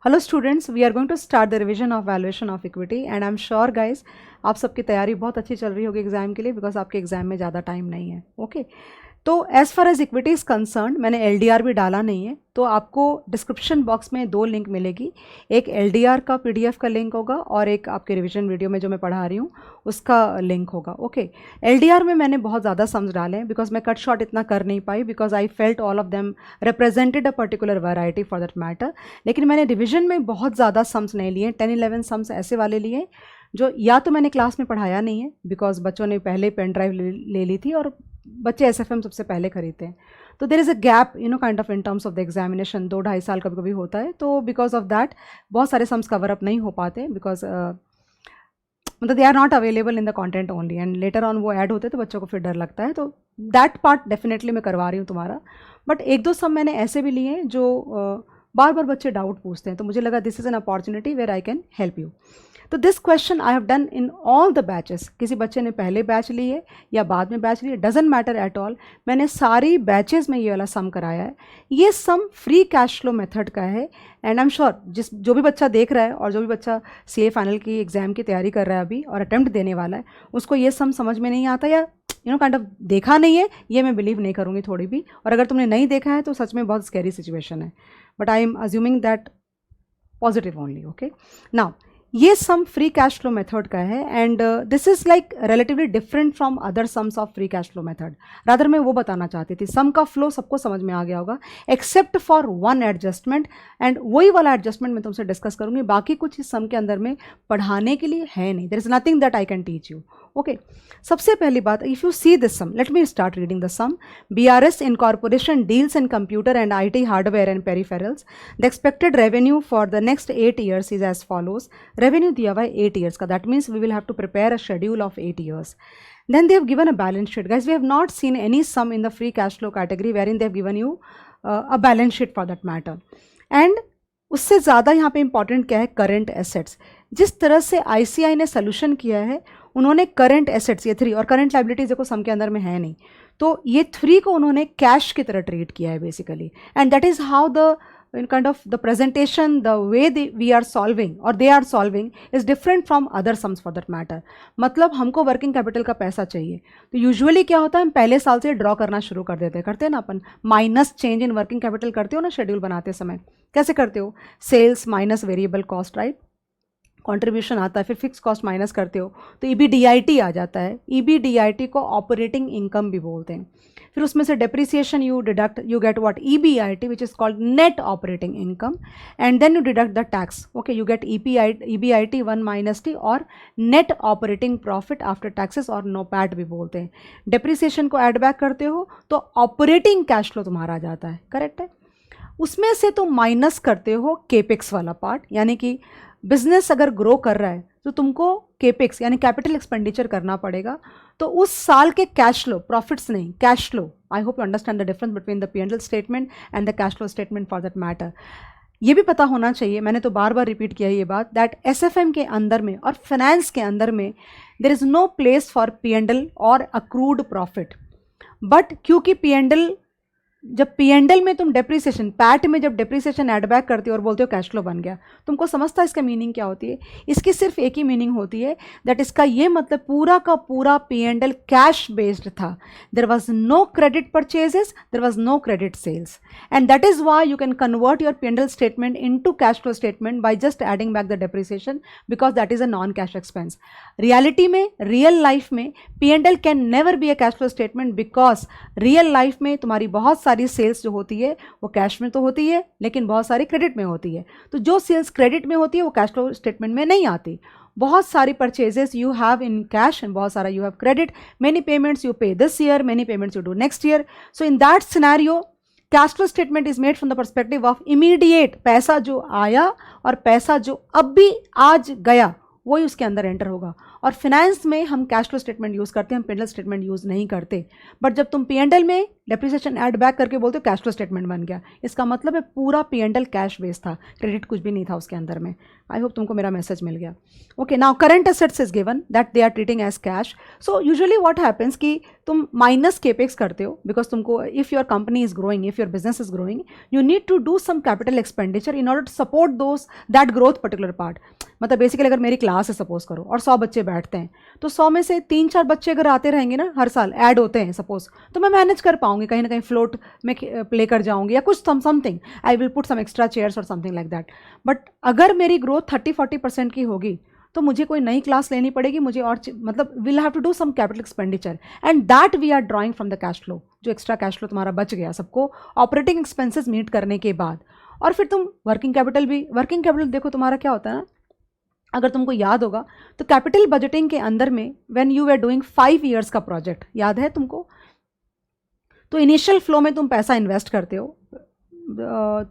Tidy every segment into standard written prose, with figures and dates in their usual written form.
Hello students, we are going to start the revision of valuation of equity and I am sure guys आप सबकी तैयारी बहुत अच्छी चल रही होगी एग्जाम के लिए, बिकॉज आपके एग्जाम में ज़्यादा टाइम नहीं है. ओके तो as far as equity is concern मैंने एलडीआर भी डाला नहीं है, तो आपको डिस्क्रिप्शन बॉक्स में 2 लिंक मिलेगी. एक एलडीआर का पीडीएफ का लिंक होगा और एक आपके रिवीजन वीडियो में जो मैं पढ़ा रही हूँ उसका लिंक होगा. ओके एलडीआर में मैंने बहुत ज़्यादा सम्स डाले हैं बिकॉज मैं कट शॉट इतना कर नहीं पाई, because I felt all of them represented a particular variety for that matter. लेकिन मैंने रिविजन में बहुत ज़्यादा सम्स नहीं लिए, 10-11 सम्स ऐसे वाले लिए जो या तो मैंने क्लास में पढ़ाया नहीं है बिकॉज बच्चों ने पहले पेन ड्राइव ले ली थी और बच्चे एसएफएम सबसे पहले खरीदते हैं. तो देर is a gap kind of in terms of the examination, 2-2.5 साल कभी कभी होता है. तो बिकॉज ऑफ दैट बहुत सारे सम्स कवर अप नहीं हो पाते बिकॉज मतलब they are not available in the content only and later on वो ऐड होते तो बच्चों को फिर डर लगता है. तो दैट पार्ट डेफिनेटली मैं करवा रही हूँ तुम्हारा. बट 1-2 सम मैंने ऐसे भी लिए हैं जो बार बार बच्चे डाउट पूछते हैं, तो मुझे लगा this is an opportunity where I can help you. तो this question I have done in all the batches. किसी बच्चे ने पहले बैच लिए या बाद में बैच लिए, डजेंट मैटर एट ऑल, मैंने सारी बैचेस में ये वाला सम कराया है. ये सम फ्री कैश फ्लो मेथड का है एंड आई एम श्योर जो भी बच्चा देख रहा है और जो भी बच्चा सीए फाइनल की एग्जाम की तैयारी कर रहा है अभी और अटेम्प्ट देने वाला है, उसको ये सम समझ में नहीं आता या काइंड ऑफ देखा नहीं है, ये मैं बिलीव नहीं करूँगी थोड़ी भी. और अगर तुमने नहीं देखा है तो सच में बहुत स्कैरी सिचुएशन है, but I am assuming that positive only. Okay now ये सम फ्री कैश फ्लो मेथड का है and this is like relatively different from other sums of free cash flow method. Rather मैं वो बताना चाहती थी. सम का फ्लो सबको समझ में आ गया होगा except for one adjustment, and वही वाला एडजस्टमेंट मैं तुमसे डिस्कस करूंगी. बाकी कुछ इस सम के अंदर में पढ़ाने के लिए है नहीं. There is nothing that I can teach you. Okay सबसे पहली बात, if you see this sum, let me start reading the sum. BRS Incorporation deals in computer and IT hardware and peripherals. The expected revenue for the next 8 years is as follows. Revenue दिया हुआ है 8 years का, that means we will have to prepare a schedule of 8 years. Then they have given a balance sheet. Guys, we have not seen any sum in the free cash flow category wherein they have given you a balance sheet for that matter. And उससे ज़्यादा यहाँ पे important क्या है, current assets. जिस तरह से ICI ने सोल्यूशन किया है, उन्होंने करंट एसेट्स ये 3 और करंट लाइबिलिटीज देखो सम के अंदर में है नहीं, तो ये 3 को उन्होंने कैश की तरह ट्रीट किया है basically. And that is how the kind of the presentation, the way we are solving or they are solving is different from other sums for that matter. मतलब हमको वर्किंग कैपिटल का पैसा चाहिए, तो यूजुअली क्या होता है, हम पहले साल से ड्रॉ करना शुरू कर देते हैं, करते हैं ना अपन. Minus change in working capital करते हो ना शेड्यूल बनाते समय, कैसे करते हो, sales minus variable cost, right, contribution आता है, फिर फिक्स कॉस्ट माइनस करते हो तो EBDIT आ जाता है. EBDIT को ऑपरेटिंग इनकम भी बोलते हैं. फिर उसमें से depreciation you deduct, you get what, EBIT which is called net operating income, and then you deduct the tax. Okay you get EBIT 1 - T और net operating profit after taxes और NOPAT भी बोलते हैं. Depreciation को add back करते हो तो operating cash flow तुम्हारा आ जाता है, करेक्ट है. उसमें से तुम माइनस करते हो केपेक्स वाला पार्ट, यानी कि बिजनेस अगर ग्रो कर रहा है तो तुमको केपेक्स यानी कैपिटल एक्सपेंडिचर करना पड़ेगा. तो उस साल के कैश फ्लो, प्रॉफिट्स नहीं, cash flow, I hope you understand the difference between the P&L statement and the cash flow statement for that matter. ये भी पता होना चाहिए, मैंने तो बार बार रिपीट किया है ये बात, दैट SFM के अंदर में और फाइनेंस के अंदर में there is no place for P&L और अक्रूड प्रॉफिट. बट क्योंकि P&L, जब P&L में तुम डेप्रिसिएशन, पैट में जब डेप्रिसिएशन ऐड बैक करते हो और बोलते हो कैश फ्लो बन गया, तुमको समझता है इसका मीनिंग क्या होती है. इसकी सिर्फ एक ही मीनिंग होती है, दैट इसका ये मतलब पूरा का पूरा P&L कैश बेस्ड था. There was no credit purchases, there was no credit sales, and that is why you can convert your P&L statement into cash flow statement by just adding back the depreciation, because that is a non cash expense. Reality में, real life में P&L can never be a cash flow statement, because real life में तुम्हारी बहुत सारी sales जो होती है वो कैश में तो होती है लेकिन बहुत सारी क्रेडिट में होती है. तो जो सेल्स क्रेडिट में होती है वो कैश फ्लो स्टेटमेंट में नहीं आती. बहुत सारी purchases you have in cash and बहुत सारा you have credit. Many payments you pay this year, many payments you do next year. So in that scenario cash flow statement is made from the perspective of immediate, पैसा जो आया और पैसा जो अब भी आज गया वही उसके अंदर एंटर होगा. और फिनेंस में हम कैश फ्लो स्टेटमेंट यूज़ करते हैं, हम P&L स्टेटमेंट यूज़ नहीं करते। बट जब तुम P&L में डेप्रिसिएशन ऐड बैक करके बोलते हो कैश फ्लो स्टेटमेंट बन गया, इसका मतलब है पूरा P&L कैश बेस था, क्रेडिट कुछ भी नहीं था उसके अंदर में। आई होप तुमको मेरा मैसेज मिल गया। Okay, now current assets is given that they are treating as cash. So usually what happens कि तुम माइनस केपेक्स करते हो बिकॉज तुमको if your company is growing, if your business is growing, you need to do some capital expenditure in order to support those that growth particular part. मतलब basically अगर मेरी class है suppose करो और 100 बच्चे बैठते हैं, तो 100 में से 3-4 बच्चे अगर आते रहेंगे ना, हर साल ऐड होते हैं सपोज, तो मैं मैनेज कर पाऊंगी, कहीं ना कहीं फ्लोट में प्ले कर जाऊंगी या कुछ something, I will put some extra chairs और समथिंग लाइक दैट। बट अगर मेरी ग्रोथ 30-40% की होगी तो मुझे कोई नई क्लास लेनी पड़ेगी, मुझे और मतलब will have to do some capital expenditure and that we are drawing from the cash flow. जो एक्स्ट्रा कैश फ्लो तुम्हारा बच गया सबको ऑपरेटिंग एक्सपेंसेस मीट करने के बाद, और फिर तुम वर्किंग कैपिटल भी, वर्किंग कैपिटल देखो तुम्हारा क्या होता है ना, अगर तुमको याद होगा तो कैपिटल बजटिंग के अंदर में when you are doing 5 years का प्रोजेक्ट, याद है तुमको, तो इनिशियल फ्लो में तुम पैसा इन्वेस्ट करते हो,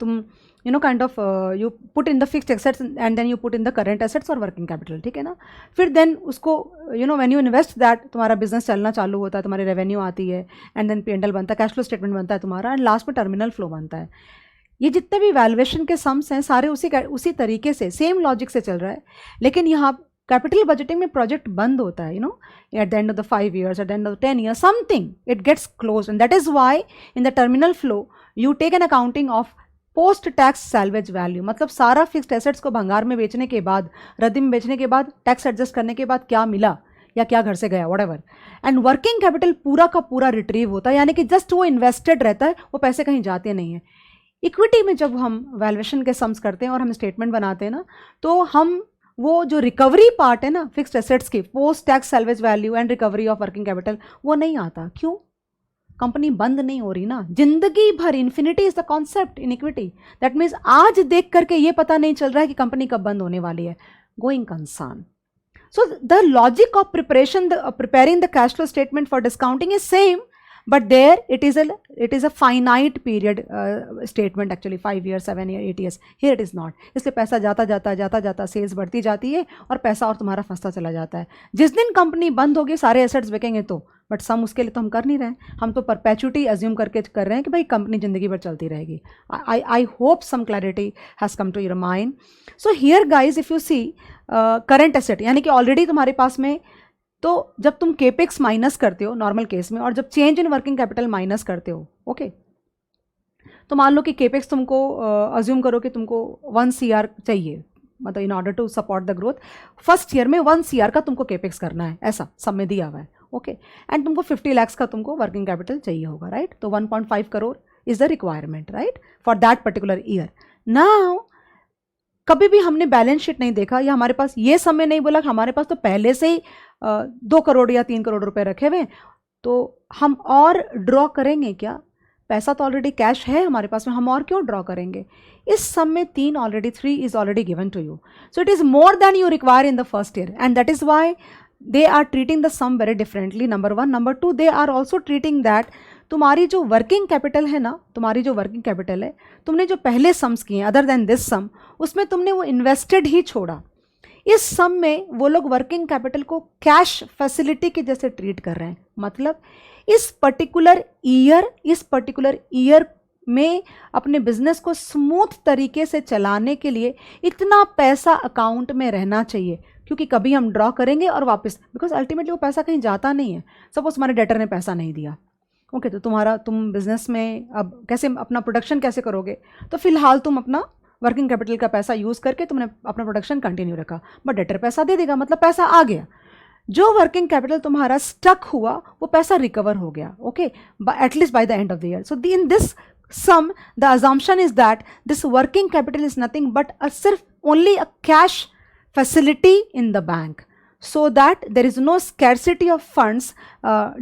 तुम you know kind of you put in the fixed assets and then you put in the current assets और वर्किंग कैपिटल, ठीक है ना। फिर देन उसको you know when you invest that, तुम्हारा बिजनेस चलना चालू होता है, तुम्हारी रेवेन्यू आती है एंड देन P&L बनता है, कैश फ्लो स्टेटमेंट बनता है तुम्हारा, एंड लास्ट में टर्मिनल फ्लो बनता है। ये जितने भी वैल्यूएशन के सम्स हैं सारे उसी तरीके से सेम लॉजिक से चल रहा है। लेकिन यहाँ कैपिटल बजटिंग में प्रोजेक्ट बंद होता है, you know, at the end of the 5 years, at the end of the 10 years, something it gets close, and that is why in the terminal flow you take an accounting of post tax salvage value. मतलब सारा fixed assets को भंगार में बेचने के बाद, रद्दी में बेचने के बाद, टैक्स एडजस्ट करने के बाद क्या मिला या क्या घर से गया, व्हाटएवर, एंड वर्किंग कैपिटल पूरा का पूरा रिट्रीव होता है, यानी कि जस्ट वो इन्वेस्टेड रहता है, वो पैसे कहीं जाते नहीं है। इक्विटी में जब हम वैल्यूएशन के सम्स करते हैं और हम स्टेटमेंट बनाते हैं ना, तो हम वो जो रिकवरी पार्ट है ना फिक्स्ड एसेट्स की, post tax salvage value and recovery of working capital, वो नहीं आता। क्यों? कंपनी बंद नहीं हो रही ना, जिंदगी भर infinity is the concept in equity. That means आज देख करके ये पता नहीं चल रहा है कि कंपनी कब बंद होने वाली है, going concern. So the logic of preparing the cash flow statement for discounting is same, but there it is a finite period statement actually, 5 years, 7 years, 8 years. Here it is not. इसलिए पैसा जाता जाता sales बढ़ती जाती है और पैसा और तुम्हारा फंसता चला जाता है। जिस दिन कंपनी बंद होगी सारे एसेट्स बिकेंगे तो, बट सम उसके लिए तो हम कर नहीं रहे हैं, हम तो परपेचुटी एज्यूम करके कर रहे हैं कि भाई कंपनी जिंदगी भर चलती रहेगी। I hope some clarity has come to your mind. So here guys if you see current asset, यानी कि ऑलरेडी तुम्हारे पास में, तो जब तुम केपेक्स माइनस करते हो नॉर्मल केस में, और जब change in working capital minus करते हो, ओके, तो मान लो कि केपेक्स तुमको अज्यूम करो कि तुमको 1 CR चाहिए, मतलब in order to support the growth first year में 1 CR का तुमको केपेक्स करना है, ऐसा सब में दिया हुआ है, ओके, एंड तुमको 50 lakhs का तुमको वर्किंग कैपिटल चाहिए होगा, राइट। तो 1.5 crore is the requirement, right, for that particular year. Now कभी भी हमने बैलेंस शीट नहीं देखा या हमारे पास ये समय नहीं बोला कि हमारे पास तो पहले से ही 2 करोड़ या 3 करोड़ रुपए रखे हुए, तो हम और ड्रॉ करेंगे क्या? पैसा तो ऑलरेडी कैश है हमारे पास में, हम और क्यों ड्रॉ करेंगे? इस सम में 3 is already given to you, so it is more than you require in the first year, and that is why they are treating the sum very differently, number 1। Number 2, they are also treating that तुम्हारी जो working capital है ना, तुम्हारी जो working capital है, तुमने जो पहले सम्स किए अदर देन दिस सम, उसमें तुमने वो इन्वेस्टेड ही छोड़ा। इस सम में वो लोग वर्किंग कैपिटल को कैश फैसिलिटी के जैसे ट्रीट कर रहे हैं। मतलब इस पर्टिकुलर ईयर में अपने बिजनेस को स्मूथ तरीके से चलाने के लिए इतना पैसा अकाउंट में रहना चाहिए, क्योंकि कभी हम ड्रॉ करेंगे और वापस, बिकॉज अल्टीमेटली वो पैसा कहीं जाता नहीं है। सपोज हमारे डेटर ने पैसा नहीं दिया, ओके, तो तुम बिजनेस में अब कैसे अपना प्रोडक्शन कैसे करोगे? तो फिलहाल तुम अपना वर्किंग कैपिटल का पैसा यूज़ करके तुमने अपना प्रोडक्शन कंटिन्यू रखा, बट डेटर पैसा दे देगा, मतलब पैसा आ गया। जो वर्किंग कैपिटल तुम्हारा स्टक हुआ वो पैसा रिकवर हो गया, okay, at least by the end of the year. So in this sum the assumption is that this working capital is nothing but सिर्फ only a cash facility in the bank, so that there is no scarcity of funds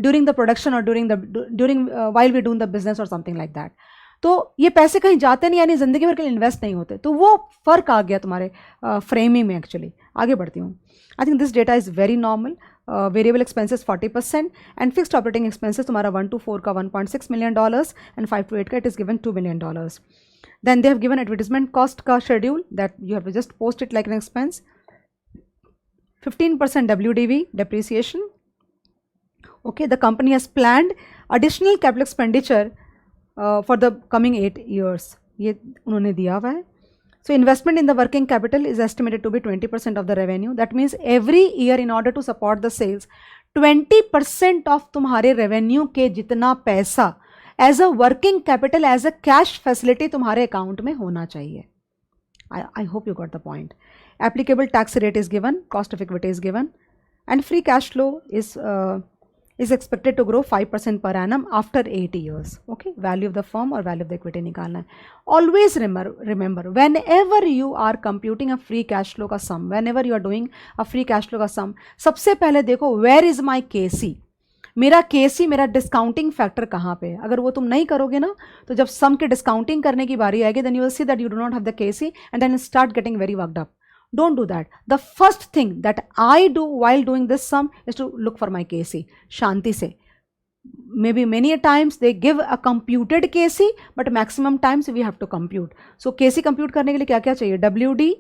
during the production or during while we doing the business or something like that. तो ये पैसे कहीं जाते नहीं, यानी ज़िंदगी भर के लिए इन्वेस्ट नहीं होते। तो वो फ़र्क आ गया तुम्हारे फ्रेमिंग में। एक्चुअली आगे बढ़ती हूँ। आई think this data is very normal. Variable expenses 40% and fixed operating expenses तुम्हारा 1 to 4 का $1.6 million एंड 5 to 8 का it is given $2 million. Then they have given advertisement cost का schedule that you have to just post it like an expense. 15% WDV depreciation. Okay, the company has planned additional capital expenditure for the coming 8 years. ये उन्होंने दिया हुआ है. So investment in the working capital is estimated to be 20% of the revenue. That means every year in order to support the sales, 20% of तुम्हारे revenue के जितना पैसा as a working capital, as a cash facility तुम्हारे account में होना चाहिए. I hope you got the point. Applicable tax rate is given, cost of equity is given, and free cash flow is expected to grow 5% per annum after 8 years. Okay, value of the firm or value of the equity निकालना है. Always remember whenever you are computing a free cash flow का sum, whenever you are doing a free cash flow का sum, सबसे पहले देखो where is my KC, मेरा KC, मेरा discounting factor कहाँ पे है. अगर वो तुम नहीं करोगे ना, तो जब सम के डिस्काउंटिंग करने की बारी आएगी, then you will see that you do not have the KC and then you start getting very worked up. Don't do that. The first thing that I do while doing this sum is to look for my KC. Shanti se. Maybe many a times they give a computed KC, but maximum times we have to compute. So KC compute करने के लिए क्या क्या चाहिए? WD,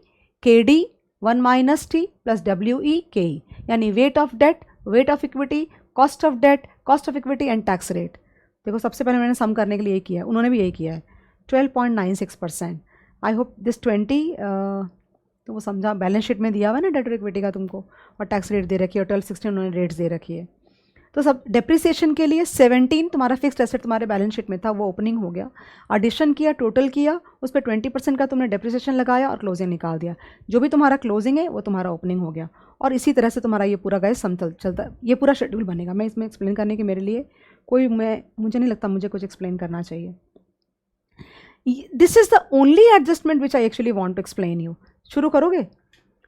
KD, 1 minus T plus WE, KE. यानी weight of debt, weight of equity, cost of debt, cost of equity and tax rate. देखो सबसे पहले मैंने सम करने के लिए यही किया है, उन्होंने भी यही किया है. 12.96%. I hope this 20 तो वो समझा, बैलेंस शीट में दिया हुआ है ना डेट इक्विटी का तुमको, और टैक्स रेट दे रखी है, और 12-16 उन्होंने रेट्स दे रखी है. तो सब डेप्रिसिएशन के लिए 17 तुम्हारा फिक्स्ड एसेट तुम्हारे बैलेंस शीट में था, वो ओपनिंग हो गया. एडिशन किया, टोटल किया, उस पर 20% का तुमने डेप्रिसिएशन लगाया और क्लोजिंग निकाल दिया. जो भी तुम्हारा क्लोजिंग है वो तुम्हारा ओपनिंग हो गया. और इसी तरह से तुम्हारा ये पूरा गाइस सम चलता, ये पूरा शेड्यूल बनेगा. मैं इसमें एक्सप्लेन करने के मेरे लिए मुझे नहीं लगता मुझे कुछ एक्सप्लेन करना चाहिए. This is the only adjustment which I actually want to explain you. शुरू करोगे?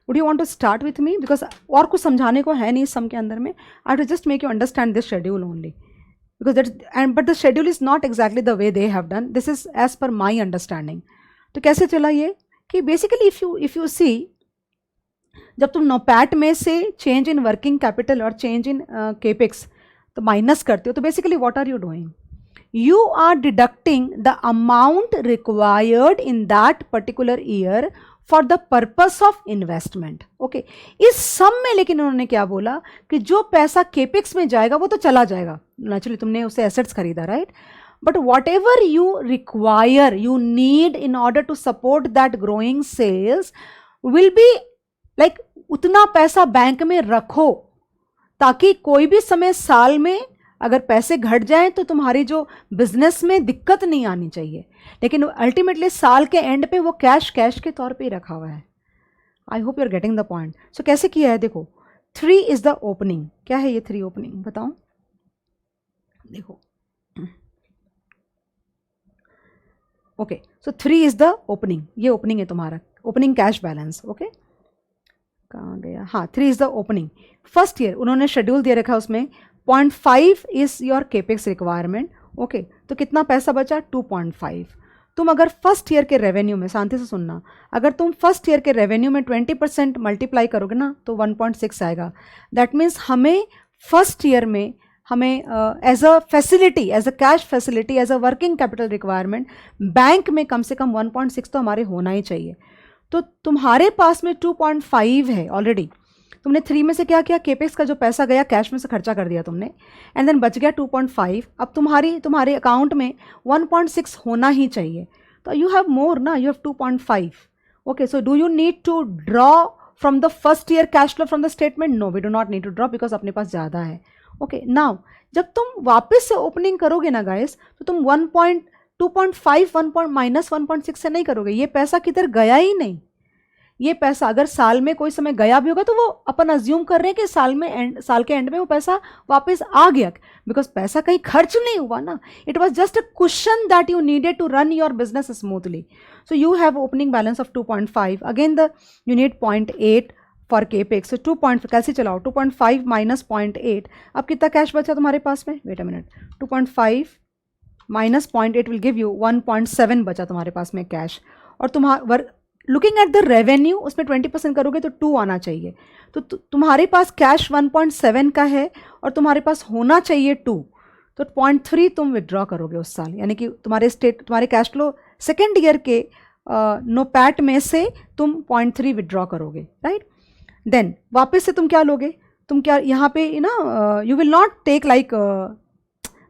Would you want to start with me? Because और कुछ समझाने को है नहीं इस सम के अंदर में. I have to just make you understand this schedule only. Because but the schedule is not exactly the way they have done. This is as per my understanding. तो कैसे चला ये कि basically if you see, जब तुम NOPAT में से change in working capital और change in capex तो माइनस करते हो, तो basically what are you doing? You are deducting the amount required in that particular year for the purpose of investment. Okay, इस सम में लेकिन उन्होंने क्या बोला कि जो पैसा केपेक्स में जाएगा वो तो चला जाएगा, नेचुरली तुमने उसे एसेट्स खरीदा, right, but whatever you require, you need in order to support that growing sales will be like उतना पैसा बैंक में रखो ताकि कोई भी समय साल में अगर पैसे घट जाएं तो तुम्हारी जो बिजनेस में दिक्कत नहीं आनी चाहिए. लेकिन अल्टीमेटली साल के एंड पे वो कैश के तौर पे ही रखा हुआ है. I hope you are getting the point. So कैसे किया है देखो, 3 इज द ओपनिंग. क्या है ये 3 ओपनिंग बताओ? देखो okay, so 3 is the opening. ये ओपनिंग है तुम्हारा, ओपनिंग कैश बैलेंस. ओके, कहाँ गया? हाँ, 3 is the opening. First year उन्होंने शेड्यूल दे रखा है, उसमें 0.5 is your capex requirement. Okay, तो कितना पैसा बचा? 2.5. तुम अगर फर्स्ट ईयर के रेवेन्यू में, शांति से सुनना, अगर तुम फर्स्ट ईयर के रेवेन्यू में 20% मल्टीप्लाई करोगे ना तो 1.6 आएगा. दैट मीन्स हमें फर्स्ट ईयर में हमें as a facility, as a cash facility, as a working capital requirement bank में कम से कम 1.6 तो हमारे होना ही चाहिए. तो तुम्हारे पास में 2.5 है ऑलरेडी. तुमने 3 में से क्या किया? केपेक्स का जो पैसा गया कैश में से खर्चा कर दिया तुमने, एंड देन बच गया 2.5. अब तुम्हारे अकाउंट में 1.6 होना ही चाहिए. तो यू हैव मोर ना, you have 2.5. Okay, so do you need to draw from the first year cash flow from the statement? No, we do not need to draw because अपने पास ज़्यादा है. ओके, नाउ जब तुम वापस से opening करोगे ना गाइस, तो तुम 2.5 -1.6 से नहीं करोगे. ये पैसा किधर गया ही नहीं. ये पैसा अगर साल में कोई समय गया भी होगा तो वो अपन अज्यूम कर रहे हैं कि साल के एंड में वो पैसा वापस आ गया, बिकॉज पैसा कहीं खर्च नहीं हुआ ना. It was just a cushion that you needed to run your business smoothly. So you have opening balance of 2.5. Again you need 0.8 for capex. So 2.5 कैसे चलाओ? 2.5 माइनस 0.8. अब कितना कैश बचा तुम्हारे पास में? Wait a minute. 2.5 minus 0.8 will give you 1.7 बचा तुम्हारे पास में कैश. और तुम्हारा लुकिंग एट द रेवेन्यू, उसमें 20% करोगे तो 2 आना चाहिए. तो तुम्हारे पास कैश 1.7 का है और तुम्हारे पास होना चाहिए 2. तो 0.3 तुम विड्रॉ करोगे उस साल, यानी कि तुम्हारे कैश फ्लो सेकेंड ईयर के नोपैट में से तुम 0.3 विड्रॉ करोगे, राइट. देन वापस से तुम क्या लोगे, तुम क्या यहाँ पे ना you will not take like,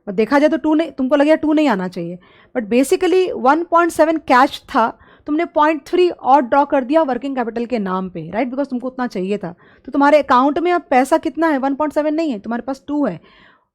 देखा जाए तो 2 नहीं, तुमको लगेगा 2 नहीं आना चाहिए, बट बेसिकली 1.7 कैश था, तुमने 0.3 और ड्रॉ कर दिया वर्किंग कैपिटल के नाम पे, राइट, बिकॉज तुमको उतना चाहिए था। तो तुम्हारे अकाउंट में अब पैसा कितना है, 1.7 नहीं है, तुम्हारे पास 2 है,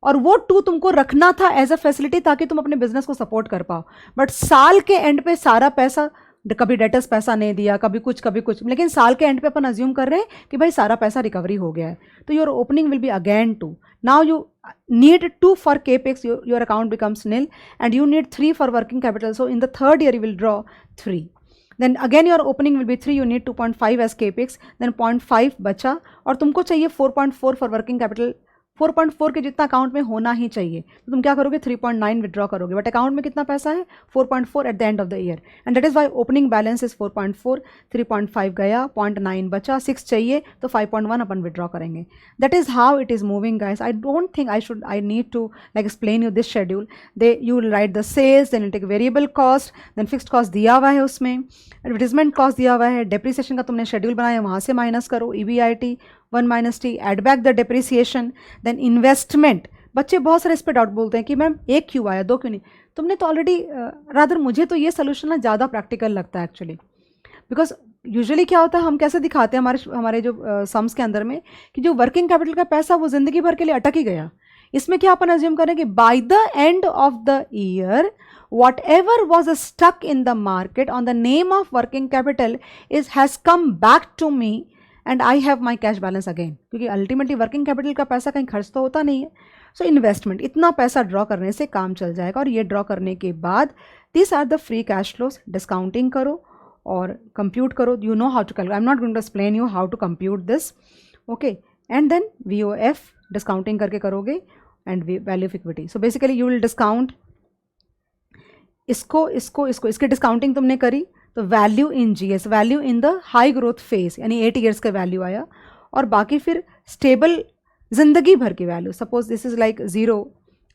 और वो 2 तुमको रखना था एज अ फैसिलिटी ताकि तुम अपने बिजनेस को सपोर्ट कर पाओ। बट साल के एंड पे सारा पैसा, कभी डेटर्स पैसा नहीं दिया, कभी कुछ, लेकिन साल के एंड पे अपन अज्यूम कर रहे हैं कि भाई सारा पैसा रिकवरी हो गया है, तो your opening will be again 2। Now you need 2 for capex, your account becomes nil, and you need 3 for working capital, so in the third year you will draw 3, then again your opening will be 3, you need 2.5 as capex, then 0.5 बचा, और तुमको चाहिए 4.4 for working capital, 4.4 के जितना account में होना ही चाहिए, तो तुम क्या करोगे, 3.9 विड्रॉ करोगे, बट अकाउंट में कितना पैसा है, 4.4 at the end of the year, and that is why opening balance is 4.4, 3.5 गया, 0.9 बचा, 6 चाहिए, तो 5.1 अपन विड्रॉ करेंगे। That is how it is moving guys. I don't think I need to like explain you this schedule. They you will write the sales, then take variable cost, then fixed cost दिया हुआ है, उसमें advertisement cost दिया हुआ है, depreciation का तुमने schedule बनाया, वहाँ से माइनस करो, EBIT 1 - T, add back the depreciation, then investment. बच्चे बहुत सारे इस पर डाउट बोलते हैं कि मैम 1 क्यों आया, 2 क्यों नहीं। तुमने तो ऑलरेडी रादर, मुझे तो ये सोल्यूशन ना ज़्यादा प्रैक्टिकल लगता है एक्चुअली, बिकॉज यूजुअली क्या होता है, हम कैसे दिखाते हैं हमारे जो सम्स के अंदर में कि जो वर्किंग कैपिटल का पैसा वो जिंदगी भर के लिए अटक ही गया। इसमें क्या अपन अज्यूम करें कि by the end of the year whatever was stuck in the market on the name of working capital has come back to me and I have my cash balance again, क्योंकि ultimately working capital का पैसा कहीं खर्च तो होता नहीं है। So investment, इतना पैसा ड्रॉ करने से काम चल जाएगा, और ये ड्रॉ करने के बाद this are the free cash flows, discounting करो और कंप्यूट करो, you know how to calculate, I am not going to explain you how to compute this, okay, and then VOF discounting करके करोगे, and value of equity. So basically you will discount इसके discounting तुमने करी, तो value in GS, value in the high growth phase, यानी 8 years का value आया, और बाकी फिर स्टेबल जिंदगी भर की value, suppose this is like 0,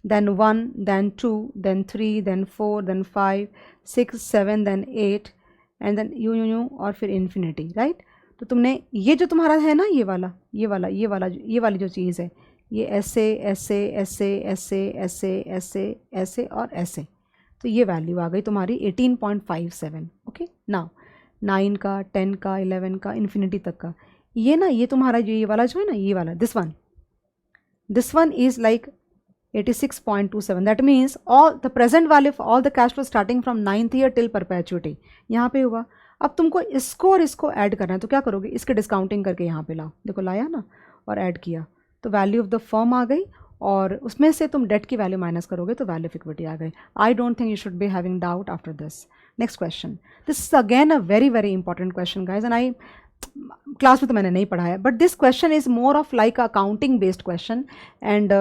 then 1, then 2, then 3, then 4, then 5, 6, 7, then 8, and then you और फिर इन्फिनिटी, राइट। तो तुमने ये जो तुम्हारा है ना, ये वाली जो चीज़ है, ये ऐसे और ऐसे, तो ये वैल्यू आ गई तुम्हारी 18.57, ओके। नाउ 9 का, 10 का, 11 का, इन्फिनिटी तक का, ये ना, ये तुम्हारा जो ये वाला जो है ना, ये वाला this one is like 86.27, that means all the present value of all the cash flow starting from 9th year till perpetuity, यहाँ पे हुआ। अब तुमको इसको और इसको ऐड करना है, तो क्या करोगे, इसके डिस्काउंटिंग करके यहाँ पे लाओ, देखो लाया ना, और ऐड किया, तो वैल्यू ऑफ द फर्म आ गई, और उसमें से तुम डेट की वैल्यू माइनस करोगे तो वैल्यू ऑफ इक्विटी आ गई। आई don't think you should be having doubt after this. Next question, this is again a very very important question guys, and I class में तो मैंने नहीं पढ़ा है, but this question is more of like accounting based question, and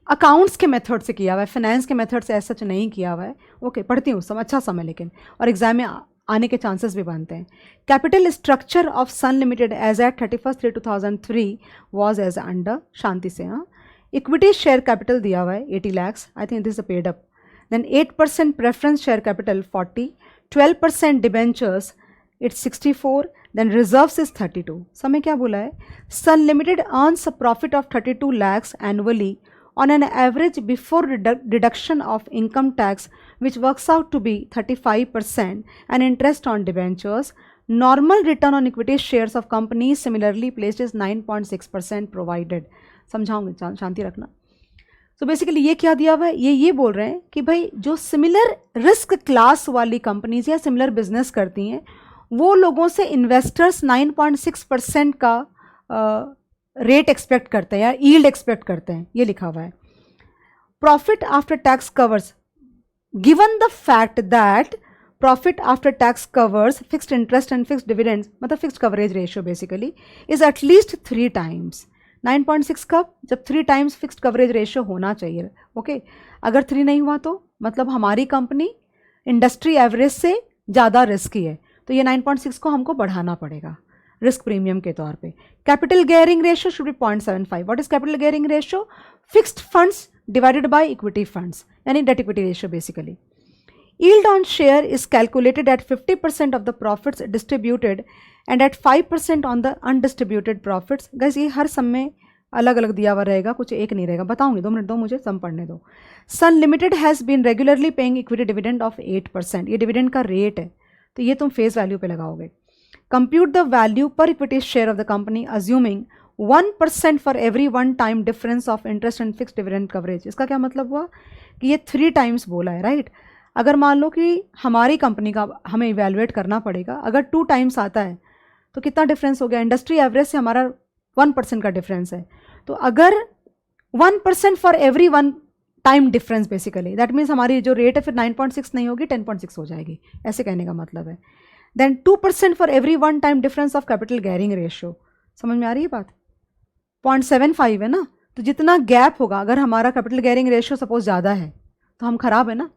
accounts के method से किया हुआ है, फाइनेंस के मेथड से ऐसा नहीं किया हुआ है। ओके, पढ़ती हूँ, अच्छा समय, लेकिन और एग्जाम में आने के चांसेस भी बनते हैं। Capital structure of Sun Limited as at 31/3/2003 was as under, शांति से, हाँ, इक्विटी शेयर कैपिटल दिया हुआ है 80 lakhs, I think this is paid up, then 8% preference share capital 40, 12% debentures it's 64, then reserves is 32। समय क्या बोला है, Sun Limited earns a profit of 32 lakhs annually on an average before deduction of income tax, which works out to be 35%, and interest on debentures. Normal return on equity shares of companies similarly placed is 9.6% provided. समझाऊंगे, शांति रखना। तो basically ये क्या दिया हुआ है, ये बोल रहे हैं कि भाई जो सिमिलर रिस्क क्लास वाली कंपनीज या सिमिलर बिजनेस करती हैं, वो लोगों से इन्वेस्टर्स 9.6% का रेट एक्सपेक्ट करते हैं या यील्ड एक्सपेक्ट करते हैं, ये लिखा हुआ है। Profit after tax covers, given the fact that profit after tax covers fixed interest and fixed dividends, मतलब fixed coverage ratio basically is at least 3 times। 9.6 कब, जब 3 times फिक्स्ड कवरेज रेशियो होना चाहिए, ओके। अगर 3 नहीं हुआ तो मतलब हमारी कंपनी इंडस्ट्री एवरेज से ज़्यादा रिस्की है, तो ये 9.6 को हमको बढ़ाना पड़ेगा रिस्क प्रीमियम के तौर पे। Capital gearing ratio should be 0.75। What is capital gearing ratio, fixed funds divided by equity funds, यानी debt equity ratio basically. Yield on share is calculated at 50% of the profits distributed and at 5% on the undistributed profits. Guys ये हर सम में अलग अलग दिया हुआ रहेगा, कुछ एक नहीं रहेगा, बताऊंगी, 2 मिनट दो मुझे, सम पढ़ने दो। Sun Limited has been regularly paying equity dividend of 8%, ये डिविडेंड का रेट है, तो ये तुम फेस वैल्यू पे लगाओगे। कंप्यूट द वैल्यू पर equity share of the company assuming 1% for every 1 time difference of interest and fix dividend coverage. इसका क्या मतलब हुआ कि ये 3 टाइम्स बोला है, राइट। अगर मान लो कि हमारी कंपनी का हमें इवेलुएट करना पड़ेगा, अगर 2 टाइम्स आता है तो कितना डिफरेंस हो गया, इंडस्ट्री एवरेज से हमारा 1% का डिफरेंस है, तो अगर 1% for every 1 time difference basically, that means हमारी जो रेट है फिर 9.6 नहीं होगी, 10.6 हो जाएगी, ऐसे कहने का मतलब है। Then 2% for every 1 time difference of capital gearing ratio, समझ में आ रही है बात, 0.75 है ना, तो जितना गैप होगा, अगर हमारा कैपिटल गेयरिंग रेशियो सपोज ज़्यादा है तो हम खराब है ना,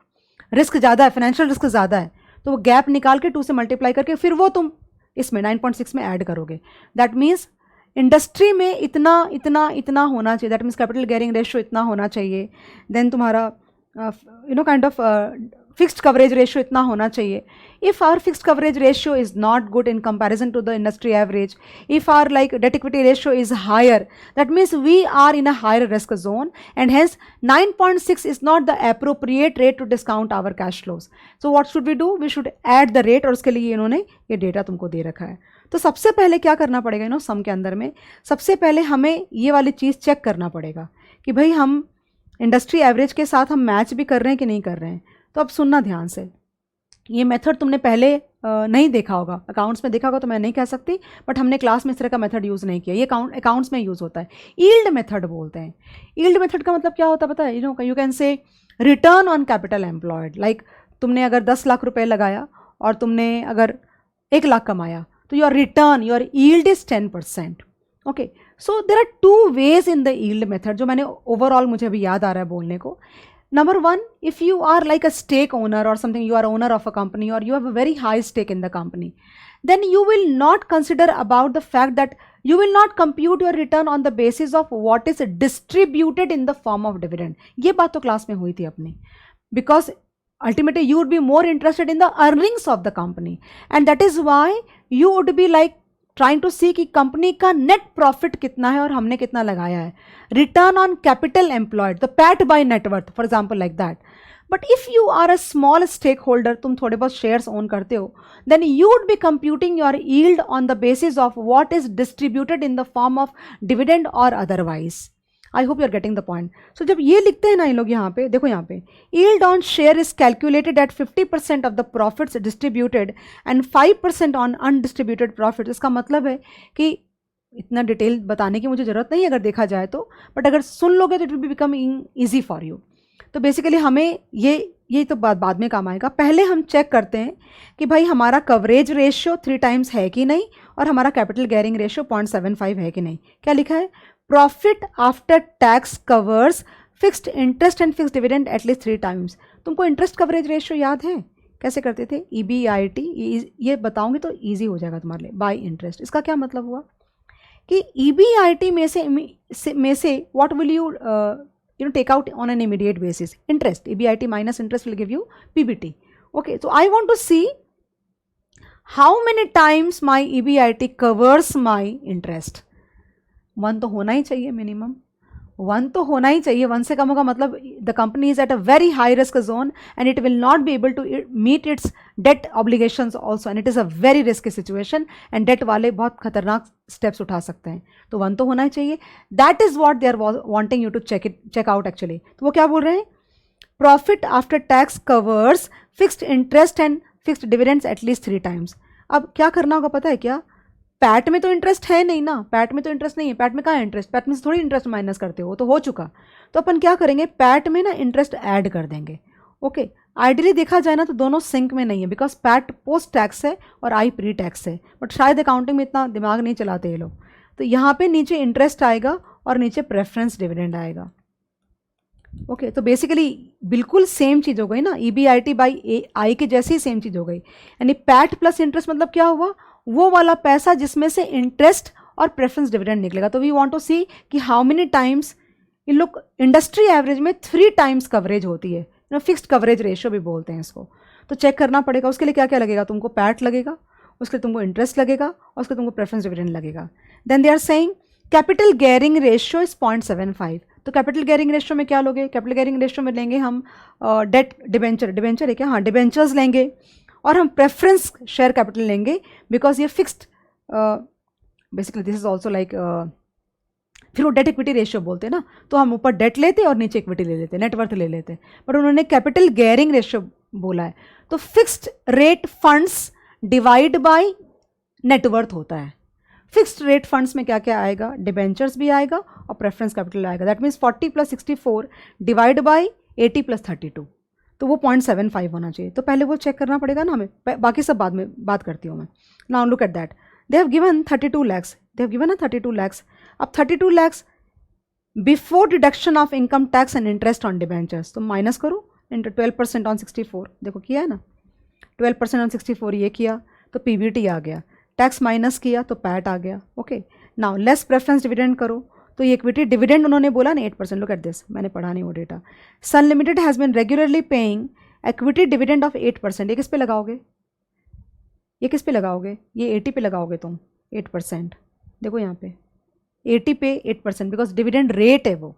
रिस्क ज़्यादा है, फाइनेंशियल रिस्क ज़्यादा है, तो वो गैप निकाल के 2 से मल्टीप्लाई करके फिर वो तुम इसमें 9.6 में ऐड करोगे। दैट मीन्स इंडस्ट्री में इतना इतना इतना होना चाहिए, that means capital gearing ratio इतना होना चाहिए, देन तुम्हारा kind of fixed coverage ratio इतना होना चाहिए। If our fixed coverage ratio is not good in comparison to the industry average, if our like debt equity ratio is higher, that means we are in a higher risk zone and hence 9.6 is not the appropriate rate to discount our cash flows. So what should we do, we should add the rate, और उसके लिए इन्होंने ये data तुमको दे रखा है। तो सबसे पहले क्या करना पड़ेगा सम के अंदर में, सबसे पहले हमें ये वाली चीज़ चेक करना पड़ेगा कि भाई हम इंडस्ट्री एवरेज के साथ हम मैच भी कर रहे हैं कि नहीं कर रहे हैं। तो अब सुनना ध्यान से, ये मेथड तुमने पहले नहीं देखा होगा, अकाउंट्स में देखा होगा तो मैं नहीं कह सकती, बट हमने क्लास में इस तरह का मेथड यूज़ नहीं किया, ये अकाउंट्स में यूज़ होता है, यील्ड मेथड बोलते हैं। यील्ड मेथड का मतलब क्या होता है पता है, यू कैन से return on capital employed. Like तुमने अगर 10 लाख रुपए लगाया और तुमने अगर 1 लाख कमाया, तो your return, your yield is 10%। Okay, so there are 2 ways in the yield method, जो मैंने ओवरऑल मुझे अभी याद आ रहा है बोलने को। Number 1, if you are like a stake owner or something, you are owner of a company or you have a very high stake in the company, then you will not consider about the fact that you will not compute your return on the basis of what is distributed in the form of dividend. ये बात तो class में हुई थी अपनी, because ultimately you would be more interested in the earnings of the company, and that is why you would be like trying to see कि company का net profit कितना है और हमने कितना लगाया है, return on capital employed, the PAT by networth for example like that. But if you are a small stakeholder, तुम थोड़े बहुत शेयर्स ओन करते हो, then you would be computing your yield on the basis of what is distributed in the form of dividend और otherwise. I hope you are getting the point. So जब ये लिखते हैं ना ये लोग यहाँ पे, देखो यहाँ पे yield on share is calculated at 50% of the profits distributed and 5% on undistributed profits. इसका मतलब है कि इतना डिटेल बताने की मुझे ज़रूरत नहीं है अगर देखा जाए तो, बट अगर सुन लोगे तो it will be become easy for you. तो बेसिकली हमें ये तो बाद में काम आएगा। पहले हम चेक करते हैं कि भाई हमारा कवरेज रेशियो 3 टाइम्स है कि नहीं, और हमारा कैपिटल गेयरिंग रेशियो 0.75 है कि नहीं। क्या लिखा है, profit after tax covers fixed interest and fixed dividend at least 3 times. तुमको इंटरेस्ट कवरेज रेशियो याद है कैसे करते थे, EBIT, ये बताऊंगी तो ईजी हो जाएगा तुम्हारे लिए, बाय इंटरेस्ट। इसका क्या मतलब हुआ कि EBIT में से what will you take out on an immediate basis, interest, EBIT minus interest will give you PBT। Okay, so I want to see how many times my EBIT covers my interest. 1 तो होना ही चाहिए, minimum 1 तो होना ही चाहिए। 1 से कम होगा मतलब the company is at a very high risk zone and it will not be able to meet its debt obligations also, and it is a very risky situation, and debt वाले बहुत खतरनाक स्टेप्स उठा सकते हैं। तो 1 तो होना ही चाहिए। That is what they are wanting you to check out actually. तो वो क्या बोल रहे हैं, profit after tax covers fixed interest and fixed dividends at least 3 times. अब क्या करना होगा पता है क्या, पैट में तो इंटरेस्ट है नहीं ना, पैट में तो इंटरेस्ट नहीं है, पैट में कहाँ है इंटरेस्ट, पैट में से थोड़ी इंटरेस्ट माइनस करते हो, तो हो चुका। तो अपन क्या करेंगे, पैट में ना इंटरेस्ट ऐड कर देंगे। ओके, आइडियली देखा जाए ना तो दोनों सिंक में नहीं है, बिकॉज पैट पोस्ट टैक्स है और आई प्री टैक्स है, बट शायद अकाउंटिंग में इतना दिमाग नहीं चलाते ये लोग। तो यहाँ पे नीचे इंटरेस्ट आएगा और नीचे प्रेफरेंस डिविडेंड आएगा। ओके, तो बेसिकली बिल्कुल सेम चीज़ हो गई ना, EBIT बाई आई के जैसी ही सेम चीज़ हो गई। यानी पैट प्लस इंटरेस्ट मतलब क्या हुआ, वो वाला पैसा जिसमें से इंटरेस्ट और प्रेफरेंस डिविडेंड निकलेगा। तो वी वांट टू सी कि हाउ मेनी टाइम्स इन लोग, इंडस्ट्री एवरेज में 3 टाइम्स कवरेज होती है, फिक्स्ड कवरेज रेशियो भी बोलते हैं इसको। तो चेक करना पड़ेगा, उसके लिए क्या क्या लगेगा तुमको, पैट लगेगा, उसके लिए तुमको इंटरेस्ट लगेगा और उसके तुमको प्रेफरेंस डिविडेंड लगेगा. Then they are saying capital gearing ratio is 0.75. तो कैपिटल गेयरिंग रेशियो में क्या लोगे? कैपिटल गेयरिंग रेशियो में लेंगे हम डेट डिबेंचर है क्या? हाँ, डिबेंचर्स लेंगे और हम प्रेफरेंस शेयर कैपिटल लेंगे बिकॉज ये fixed basically this is also like फिर वो डेट इक्विटी रेशियो बोलते हैं ना, तो हम ऊपर डेट लेते और नीचे इक्विटी ले लेते, नेटवर्थ ले लेते, बट उन्होंने कैपिटल गेयरिंग रेशियो बोला है. तो fixed rate funds divide by net worth होता है. फिक्स्ड रेट फंड्स में क्या क्या आएगा? डिबेंचर्स भी आएगा और प्रेफरेंस कैपिटल आएगा. दैट मीन्स 40 + 64 डिवाइड बाय 80 + 32, तो वो 0.75 होना चाहिए. तो पहले वो चेक करना पड़ेगा ना हमें, बाकी सब बाद में बात करती हूँ मैं. Now look at that. They have given 32 lakhs. They have given ना 32 lakhs. अब 32 lakhs before deduction of income tax and interest on debentures, तो माइनस करो इंटू 12% ऑन 64. देखो किया है ना, 12% ऑन 64 ये किया तो पीबीटी आ गया. टैक्स माइनस किया तो पैट आ गया. Okay, now less preference dividend करो तो ये इक्विटी डिविडेंड उन्होंने बोला ना 8%. लुक एट दिस, मैंने पढ़ा नहीं वो data. Sun Limited has been regularly paying equity dividend of 8%. ये किस पे लगाओगे? ये किस पे लगाओगे? ये 80 पे लगाओगे तुम 8%. देखो यहाँ पे 80 पे 8% बिकॉज डिविडेंड रेट है, वो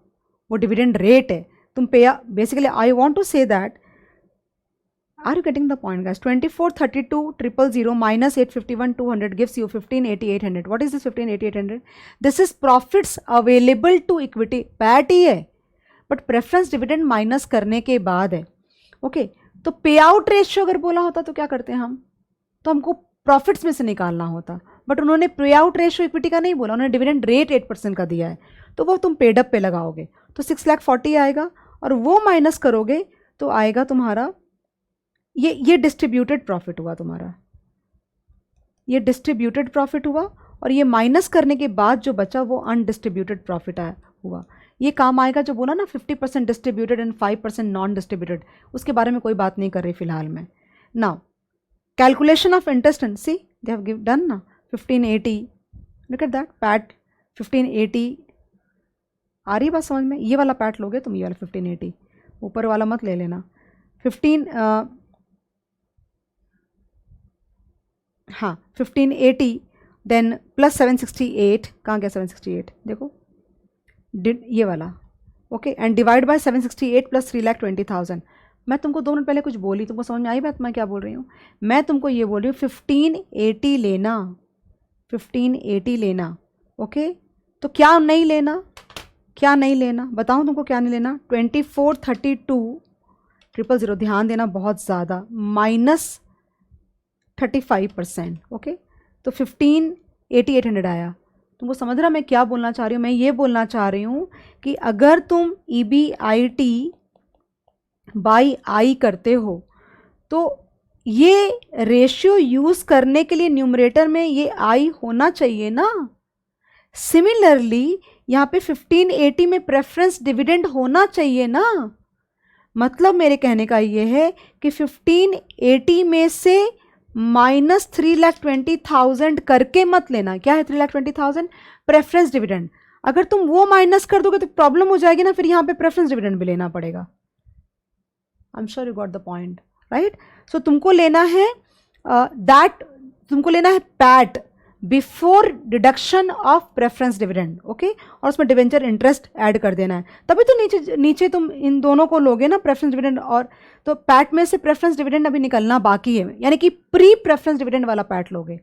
डिविडेंड रेट है. तुम पे basically I want to say that, are you getting the point guys? 2432,000 minus 851,200 gives you 158800. what is this 158800? this is profits available to equity. PAT ही है बट प्रेफरेंस डिविडेंड माइनस करने के बाद है. Okay, तो पे आउट रेशियो अगर बोला होता तो क्या करते हैं हम? तो हमको प्रॉफिट्स में से निकालना होता, बट उन्होंने पे आउट रेशियो इक्विटी का नहीं बोला, उन्होंने डिविडेंड रेट 8% का दिया है. तो वो तुम पेड अप पे लगाओगे तो 6,40,000 आएगा और वो माइनस करोगे तो आएगा तुम्हारा ये डिस्ट्रीब्यूटेड प्रॉफिट हुआ तुम्हारा. ये डिस्ट्रीब्यूटेड प्रॉफिट हुआ और ये माइनस करने के बाद जो बचा वो अनडिस्ट्रीब्यूटेड प्रॉफिट हुआ. ये काम आएगा जो बोला ना 50% डिस्ट्रीब्यूटेड एंड 5% नॉन डिस्ट्रीब्यूटेड, उसके बारे में कोई बात नहीं कर रही फिलहाल में. Now calculation of interest and see they have done ना 1580. Look at that PAT 1580. आ रही बात समझ में? ये वाला पैट लोगे तुम, ये वाला 1580, ऊपर वाला मत ले लेना. 1580 देन प्लस 768. कहाँ गया 768? देखो ये वाला. Okay, and divide by 768 plus 3,20,000. मैं तुमको 2 मिनट पहले कुछ बोली, तुमको समझ में आई बात मैं क्या बोल रही हूँ? मैं तुमको ये बोल रही हूँ 1580 लेना, 1580 लेना. ओके, तो क्या नहीं लेना? क्या नहीं लेना बताऊँ तुमको? क्या नहीं लेना? 2432,000 ध्यान देना बहुत ज़्यादा, माइनस 35%. ओके, तो 15,8800 आया. तुमको समझ रहा मैं क्या बोलना चाह रही हूँ? मैं ये बोलना चाह रही हूँ कि अगर तुम EBIT बाई आई करते हो तो ये रेशियो यूज़ करने के लिए न्यूमरेटर में ये आई होना चाहिए ना. सिमिलरली यहाँ पे 1580 में प्रेफरेंस डिविडेंड होना चाहिए ना. मतलब मेरे कहने का ये है कि 1580 में से माइनस 3,20,000 करके मत लेना. क्या है 3,20,000? Preference dividend. अगर तुम वो माइनस कर दोगे तो प्रॉब्लम हो जाएगी ना, फिर यहाँ पे प्रेफरेंस डिविडेंड भी लेना पड़ेगा. I am sure you got the point, right? So तुमको लेना है तुमको लेना है PAT before deduction of preference dividend. Okay, और उसमें डिवेंचर इंटरेस्ट ऐड कर देना है, तभी तो नीचे तुम इन दोनों को लोगे ना, प्रेफरेंस डिविडेंड और. तो पैट में से प्रेफरेंस डिविडेंड अभी निकलना बाकी है, यानी कि प्री प्रेफरेंस डिविडेंड वाला पैट लोगे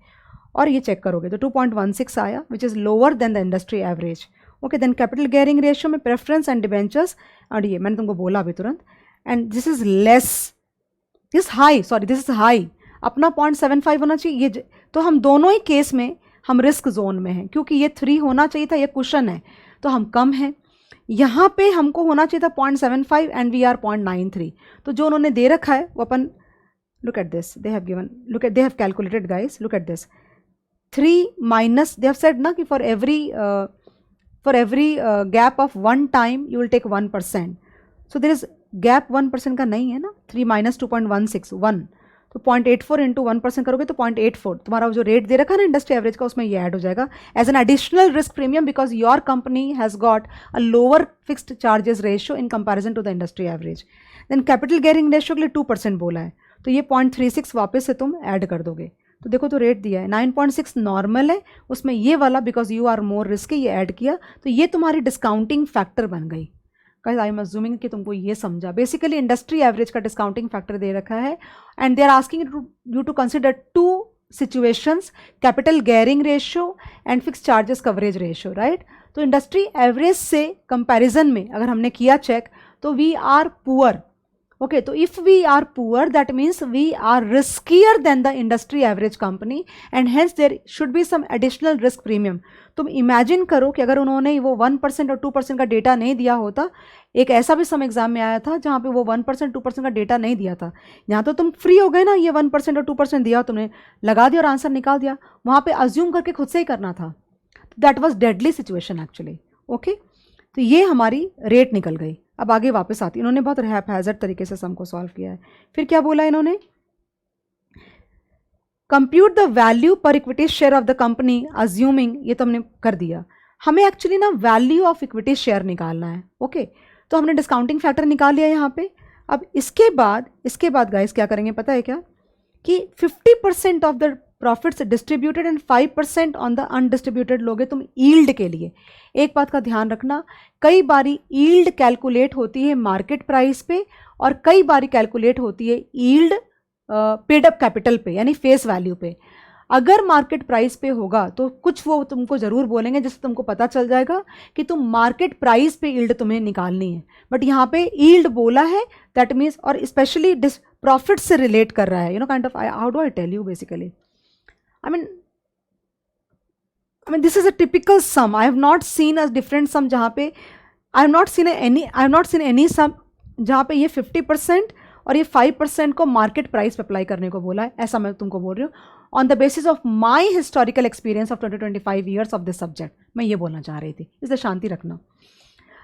और ये चेक करोगे तो 2.16 आया, which is lower than the industry average. Okay, then capital gearing ratio में प्रेफरेंस एंड डिवेंचर्स, और ये मैंने तुमको बोला अभी तुरंत, and this is less, this high, sorry this is high. अपना 0.75 होना चाहिए. ये तो हम दोनों ही केस में हम रिस्क जोन में हैं, क्योंकि ये 3 होना चाहिए था, ये कुशन है तो हम कम हैं. यहाँ पे हमको होना चाहिए था 0.75 एंड वी आर 0.93. तो जो उन्होंने दे रखा है वो अपन, look at this, they have given, look at, they have calculated guys, look at this. 3 minus, they have said ना कि for every gap of 1 time you will take 1%. So there is gap 1% का नहीं है ना. 3 minus 2.16 1, तो 0.84 into 1% करोगे तो 0.84. तुम्हारा जो रेट दे रखा है ना इंडस्ट्री एवरेज का, उसमें ये ऐड हो जाएगा as an additional risk premium because your company has got a lower fixed charges ratio in comparison to the industry average. Then capital gearing ratio के लिए 2% बोला है, तो ये 0.36 वापस से तुम ऐड कर दोगे तो देखो तो रेट दिया है 9.6 नॉर्मल है, उसमें ये वाला because you are more risky ये ऐड किया, तो ये तुम्हारी डिस्काउंटिंग फैक्टर बन गई। गाइस आई एम अज्यूमिंग कि तुमको ये समझा। बेसिकली इंडस्ट्री एवरेज का डिस्काउंटिंग फैक्टर दे रखा है and they are asking you to consider two situations, capital gearing ratio and fix charges coverage ratio, right. तो इंडस्ट्री एवरेज से कंपैरिजन में अगर हमने किया चेक तो वी आर पुअर, ओके। तो if we are poor that means we are riskier than the industry average company and hence there should be some additional risk premium. तुम imagine करो कि अगर उन्होंने वो 1% और 2% का डेटा नहीं दिया होता, एक ऐसा भी सम एग्जाम में आया था जहाँ पे वो 1% 2% का डेटा नहीं दिया था, यहाँ तो तुम फ्री हो गए ना, ये 1% और 2% दिया तुमने, लगा दिया और आंसर निकाल दिया, वहाँ पे अज्यूम करके खुद से ही करना था। That was deadly situation actually, okay. तो ये हमारी रेट निकल गई। अब आगे वापस आती, इन्होंने बहुत हैज़र्ड तरीके से सम को सॉल्व किया है। फिर क्या बोला इन्होंने, कंप्यूट द वैल्यू पर equity share of the company assuming, ये तो हमने कर दिया। हमें एक्चुअली ना वैल्यू ऑफ इक्विटी शेयर निकालना है, ओके। तो हमने डिस्काउंटिंग फैक्टर निकाल लिया यहाँ पे। अब इसके बाद गाइस क्या करेंगे पता है क्या, कि 50% of the profits distributed and 5% on the undistributed लोगे तुम ईल्ड के लिए। एक बात का ध्यान रखना, कई बारी ईल्ड कैलकुलेट होती है मार्केट प्राइस पे और कई बारी कैलकुलेट होती है ईल्ड पेड अप कैपिटल पे, यानी फेस वैल्यू पे। अगर मार्केट प्राइस पे होगा तो कुछ वो तुमको ज़रूर बोलेंगे जिससे तुमको पता चल जाएगा कि तुम मार्केट प्राइस पे ईल्ड तुम्हें निकालनी है, बट यहाँ पे ईल्ड बोला है, दैट मीन्स, और स्पेशली प्रॉफिट से रिलेट कर रहा है, you know kind of, how do I tell you, basically I mean this is a typical sum. I have not seen a different sum जहाँ पे I have not seen any sum जहाँ पे ये 50% और ये 5% को मार्केट प्राइस पे apply करने को बोला है, ऐसा मैं तुमको बोल रही हूँ on the basis of my historical experience of 20-25 years of this subject. मैं ये बोलना चाह रही थी, इसलिए शांति रखना।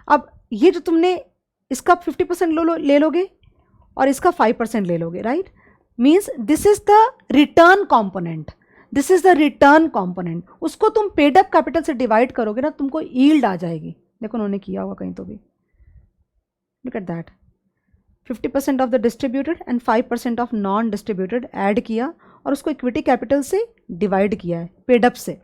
अब ये जो तुमने इसका 50% ले लोगे और इसका 5% ले लोगे, right, means this is the return component, this is the return component. उसको तुम पेड अप कैपिटल से डिवाइड करोगे ना, तुमको यील्ड आ जाएगी। देखो उन्होंने किया होगा कहीं तो भी, look at that, 50% of the distributed and 5% of non distributed add किया और उसको इक्विटी कैपिटल से डिवाइड किया है पेड अप से।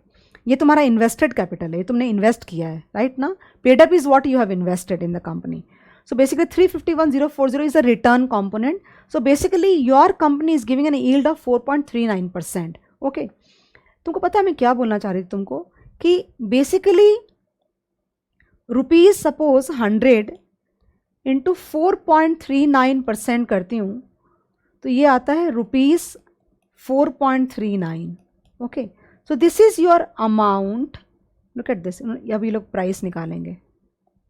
ये तुम्हारा इन्वेस्टेड कैपिटल है, ये तुमने इन्वेस्ट किया है, राइट ना। Paid up is what you have invested in the company. So basically 351,040 is the return component. So basically your company is giving an yield of 4.39%. Okay. तुमको पता है मैं क्या बोलना चाह रही थी तुमको, कि बेसिकली रुपीज़ सपोज 100 इंटू 4.39% करती हूँ तो ये आता है rupees 4.39। Okay, so this is your amount. Look at this, अभी लोग प्राइस निकालेंगे।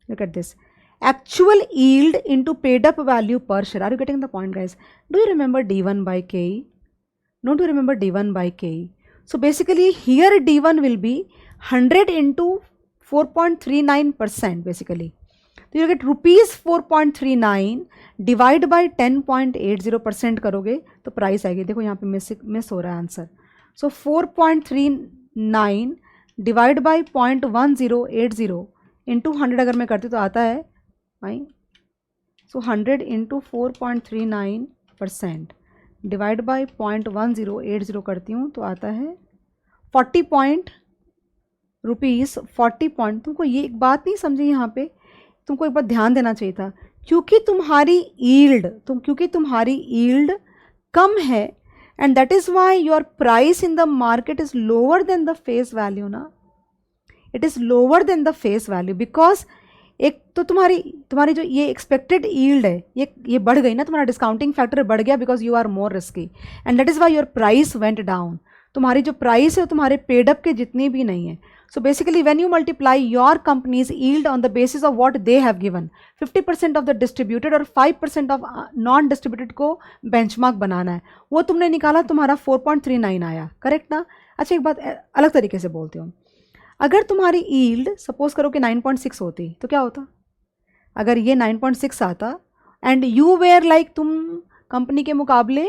Look at this, actual yield into paid up value per share. Are you getting the point, guys? Do you remember D1 by KE? Don't you remember D1 by KE? So basically here D1 will be 100 into 4.39% basically. So you get rupees 4.39 divide by 10.80% करोगे तो price आएगी। देखो यहाँ पे miss हो रहा है answer. So 4.39 divide by 0.1080 into 100 अगर मैं करती तो आता है fine. So 100 into 4.39% divide by 0.1080 करती हूँ तो आता है 40 पॉइंट रुपीज़ 40 पॉइंट। तुमको ये एक बात नहीं समझी यहाँ पे, तुमको एक बार ध्यान देना चाहिए था, क्योंकि तुम्हारी ईल्ड कम है and that is why your price in the market is lower than the face value ना। It is lower than the face value because एक तो तुम्हारी जो ये एक्सपेक्टेड यील्ड है ये बढ़ गई ना, तुम्हारा डिस्काउंटिंग फैक्टर बढ़ गया because you are more risky and that is why your price went down. तुम्हारी जो प्राइस है तुम्हारे पेडअप के जितनी भी नहीं है। So basically when you multiply your companies yield on the basis of what they have given, 50% of the distributed और 5% ऑफ नॉन डिस्ट्रीब्यूटेड को बेंचमार्क बनाना है, वो तुमने निकाला, तुम्हारा 4.39 आया, करेक्ट ना। अच्छा एक बात अलग तरीके से बोलती हूँ, अगर तुम्हारी यील्ड सपोज करो कि 9.6 होती तो क्या होता, अगर ये 9.6 आता एंड यू वेयर लाइक तुम कंपनी के मुकाबले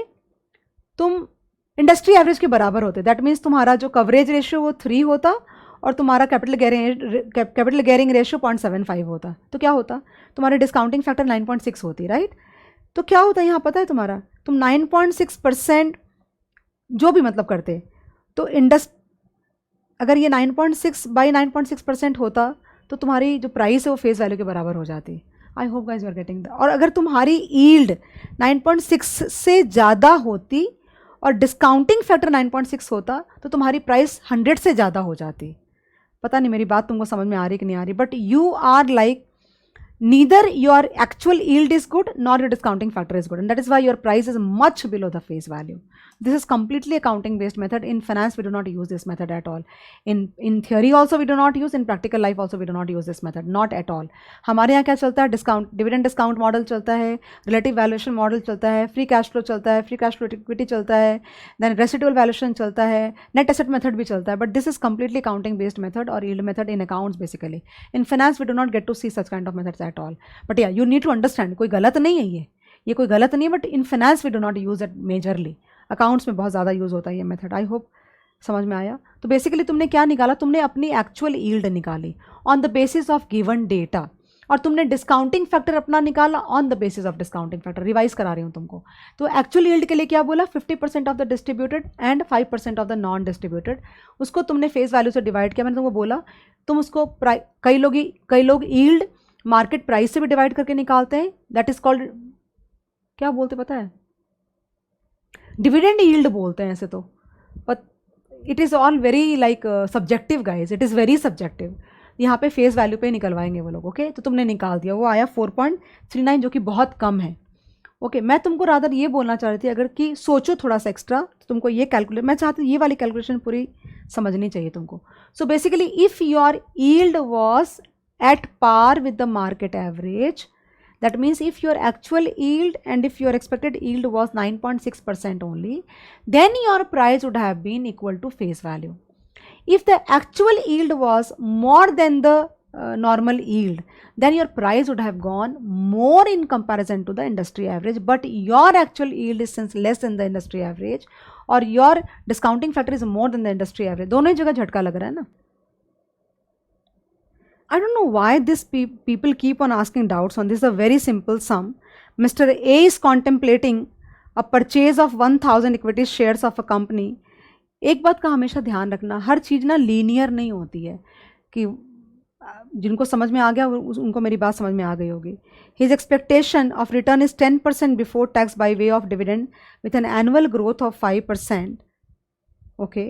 तुम इंडस्ट्री एवरेज के बराबर होते, दैट मीन्स तुम्हारा जो कवरेज रेशियो वो 3 होता और तुम्हारा कैपिटल गेयरिंग रेशियो 0.75 होता, तो क्या होता, तुम्हारी डिस्काउंटिंग फैक्टर 9.6 होती, राइट। तो क्या होता है यहाँ पता है तुम्हारा, तुम 9.6% जो भी मतलब करते तो अगर ये 9.6 होता तो तुम्हारी जो प्राइस है वो फेस वैल्यू के बराबर हो जाती। I hope guys you are getting the. और अगर तुम्हारी यील्ड 9.6 से ज़्यादा होती और डिस्काउंटिंग फैक्टर 9.6 होता तो तुम्हारी प्राइस 100 से ज़्यादा हो जाती। पता नहीं मेरी बात तुमको समझ में आ रही कि नहीं आ रही, but you are like neither your actual yield is good nor your discounting factor is good, and that is why your price is much below the face value. This is completely accounting based method. In finance we do not use this method at all. In theory also we do not use, in practical life also we do not use this method, not at all. हमारे यहाँ क्या चलता है, discount dividend discount model चलता है, relative valuation model चलता है, free cash flow चलता है, फ्री कैश फ्लो इक्विटी चलता है, देन रेसिडुअल वैल्यूएशन चलता है, नेट एसेट मेथड भी चलता है, but this is completely accounting based method और yield method in accounts basically. In finance we do not get to see such kind of methods at all. But या you need to understand, कोई गलत नहीं है ये कोई गलत नहीं है, but in finance we do not use it majorly. Accounts में बहुत ज़्यादा यूज़ होता है ये मेथड. आई होप समझ में आया. तो बेसिकली तुमने क्या निकाला, तुमने अपनी एक्चुअल यील्ड निकाली on the basis of given data, और तुमने डिस्काउंटिंग फैक्टर अपना निकाला on the basis of discounting factor. Revise करा रही हूँ तुमको. तो एक्चुअल यील्ड के लिए क्या बोला, 50% of the distributed and 5% of the non distributed. उसको तुमने फेस वैल्यू से डिवाइड किया. मैंने तुमको बोला तुम उसको कई लोग यील्ड मार्केट प्राइस से भी डिवाइड करके निकालते हैं. दैट इज कॉल्ड, क्या बोलते पता है, डिविडेंड यील्ड बोलते हैं ऐसे तो, but it is all very like subjective guys, it is very subjective. यहाँ पे फेस वैल्यू पे निकलवाएंगे वो लोग. ओके तो तुमने निकाल दिया, वो आया 4.39 जो कि बहुत कम है. ओके मैं तुमको रादर ये बोलना चाह रही थी, अगर कि सोचो थोड़ा सा एक्स्ट्रा तो तुमको ये कैलकुलेट, मैं चाहती हूँ ये वाली कैलकुलेशन पूरी समझनी चाहिए तुमको. So basically if your yield was at par with the market average, that means if your actual yield and if your expected yield was 9.6% only, then your price would have been equal to face value. If the actual yield was more than the normal yield, then your price would have gone more in comparison to the industry average, but your actual yield is since less than the industry average or your discounting factor is more than the industry average. दोनों ही जगह झटका लग रहा है ना. I don't know why this people keep on asking doubts on this. Is a very simple sum. Mr. A is contemplating a purchase of 1000 equity shares of a company. एक बात का हमेशा ध्यान रखना, हर चीज़ ना लीनियर नहीं होती है. कि जिनको समझ में आ गया उनको मेरी बात समझ में आ गई होगी. His expectation of return is 10% before tax by way of dividend with an annual growth of 5%. Okay.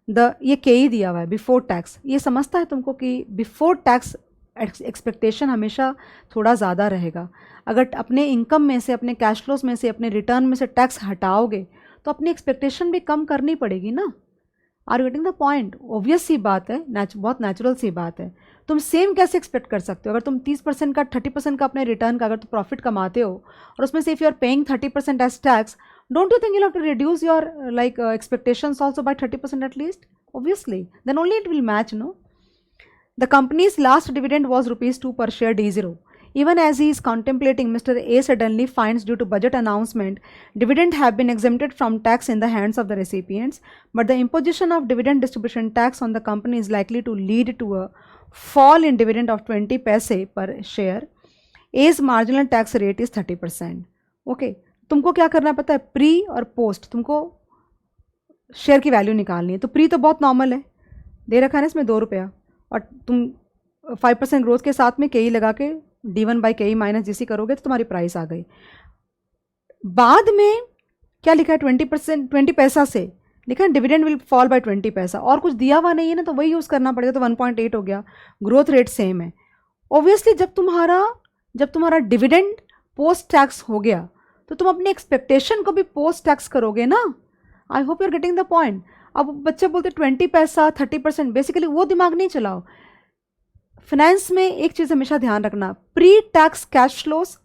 ये के ही दिया हुआ है बिफोर टैक्स. ये समझता है तुमको कि बिफोर टैक्स एक्सपेक्टेशन हमेशा थोड़ा ज़्यादा रहेगा. अगर अपने इनकम में से, अपने कैश फ्लोज में से, अपने रिटर्न में से टैक्स हटाओगे तो अपनी एक्सपेक्टेशन भी कम करनी पड़ेगी ना. Are you getting the point. Obvious सी बात है, बहुत नेचुरल सी बात है. तुम सेम कैसे एक्सपेक्ट कर सकते हो, अगर तुम 30% का 30% का अपने रिटर्न का अगर तुम प्रॉफिट कमाते हो और उसमें से if you are paying 30% as tax, don't you think you'll have to reduce your expectations also by 30% at least? Obviously, then only it will match, no? The company's last dividend was rupees 2 per share D0. Even as he is contemplating, Mr. A suddenly finds due to budget announcement, dividend have been exempted from tax in the hands of the recipients, but the imposition of dividend distribution tax on the company is likely to lead to a fall in dividend of 20 paise per share. A's marginal tax rate is 30%. Okay. तुमको क्या करना पता है, pre और post तुमको share की value निकालनी है. तो प्री तो बहुत नॉर्मल है, दे रखा है ना इसमें 2 रुपया, और तुम 5% ग्रोथ के साथ में के ई लगा के D1 बाई के ई माइनस जीसी करोगे तो तुम्हारी प्राइस आ गई. बाद में क्या लिखा है, 20 पैसा से लिखा है डिविडेंड विल फॉल बाय 20 पैसा, और कुछ दिया हुआ नहीं है ना, तो वही यूज़ करना पड़ेगा. तो 1.8 हो गया, ग्रोथ रेट सेम है. ऑब्वियसली जब तुम्हारा डिविडेंड पोस्ट टैक्स हो गया तो तुम अपनी एक्सपेक्टेशन को भी पोस्ट टैक्स करोगे ना. I hope you are getting the point. अब बच्चे बोलते 20 पैसा 30%, बेसिकली वो दिमाग नहीं चलाओ. फाइनेंस में एक चीज़ हमेशा ध्यान रखना, pre tax cash flows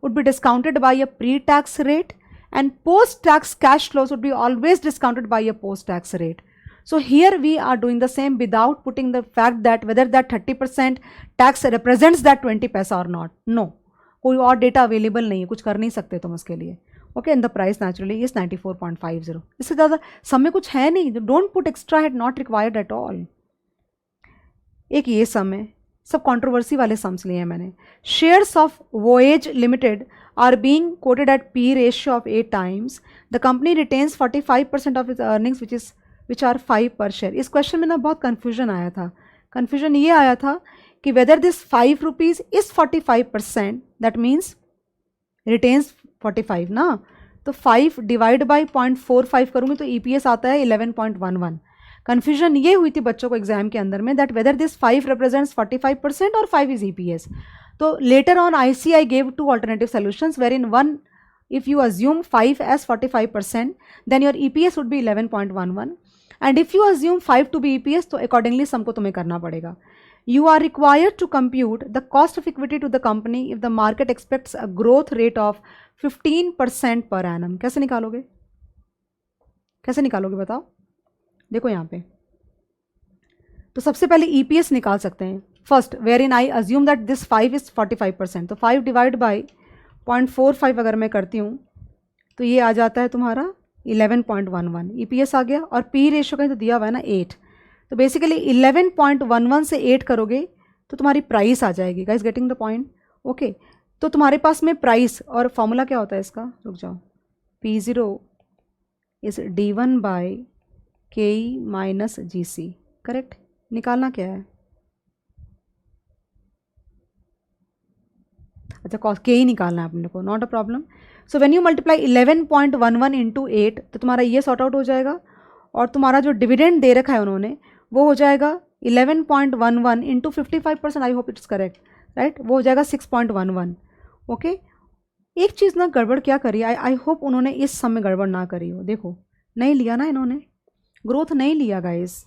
would be discounted by a pre tax rate and post tax cash flows would be always discounted by a post tax rate. So here we are doing the same without putting the fact that whether that 30% tax represents that 20 पैसा or not. No. कोई और data available नहीं है, कुछ कर नहीं सकते तुम उसके लिए. Okay and the price naturally is 94.50. इससे ज़्यादा सम में कुछ है नहीं. Don't put extra head, not required at all. एक ये सम है, सब कंट्रोवर्सी वाले सम्स लिए हैं मैंने. Shares of Voyage Limited are being quoted at P ratio of 8 times. The company retains 45% of its earnings which is which are 5 per share. इस question में ना बहुत कन्फ्यूजन आया था। कन्फ्यूजन ये आया था कि whether this 5 rupees is 45%, that means retains 45 ना, तो 5 डिवाइड बाई 0.45 करूँगी तो EPS आता है 11.11। कन्फ्यूजन ये हुई थी बच्चों को एग्जाम के अंदर में दैट वेदर दिस 5 रिप्रेजेंट्स 45% और 5 इज EPS। तो later on ICI gave 2 alternative solutions wherein one, if you assume 5 as 45%, then your EPS would be 11.11, and if you assume 5 to be EPS, तो accordingly sum को तुम्हें करना पड़ेगा। You are required to compute the cost of equity to the company if the market expects a growth rate of 15% per annum। कैसे निकालोगे, कैसे निकालोगे बताओ। देखो यहाँ पे तो सबसे पहले EPS निकाल सकते हैं first, where in I assume that this 5 is 45%, तो 5 डिवाइड बाई 0.45 अगर मैं करती हूँ तो ये आ जाता है तुम्हारा 11.11 EPS आ गया। और P रेशो कहीं तो दिया हुआ है ना 8, तो बेसिकली 11.11 से 8 करोगे तो तुम्हारी प्राइस आ जाएगी। Guys getting the point, okay. तो तुम्हारे पास में प्राइस और फॉर्मूला क्या होता है इसका, रुक जाओ, P0 is D1 by KE minus GC, correct. निकालना क्या है, अच्छा कॉस्ट KE निकालना है अपने को, not a problem. So when you multiply 11.11 into 8 तो तुम्हारा ये सॉर्ट आउट हो जाएगा, और तुम्हारा जो डिविडेंड दे रखा है उन्होंने वो हो जाएगा 11.11 into 55%, I hope it's correct, right, वो हो जाएगा 6.11, ओके। एक चीज़ ना गड़बड़ क्या करी, आई होप उन्होंने इस सम में गड़बड़ ना करी हो। देखो नहीं लिया ना इन्होंने, ग्रोथ नहीं लिया guys,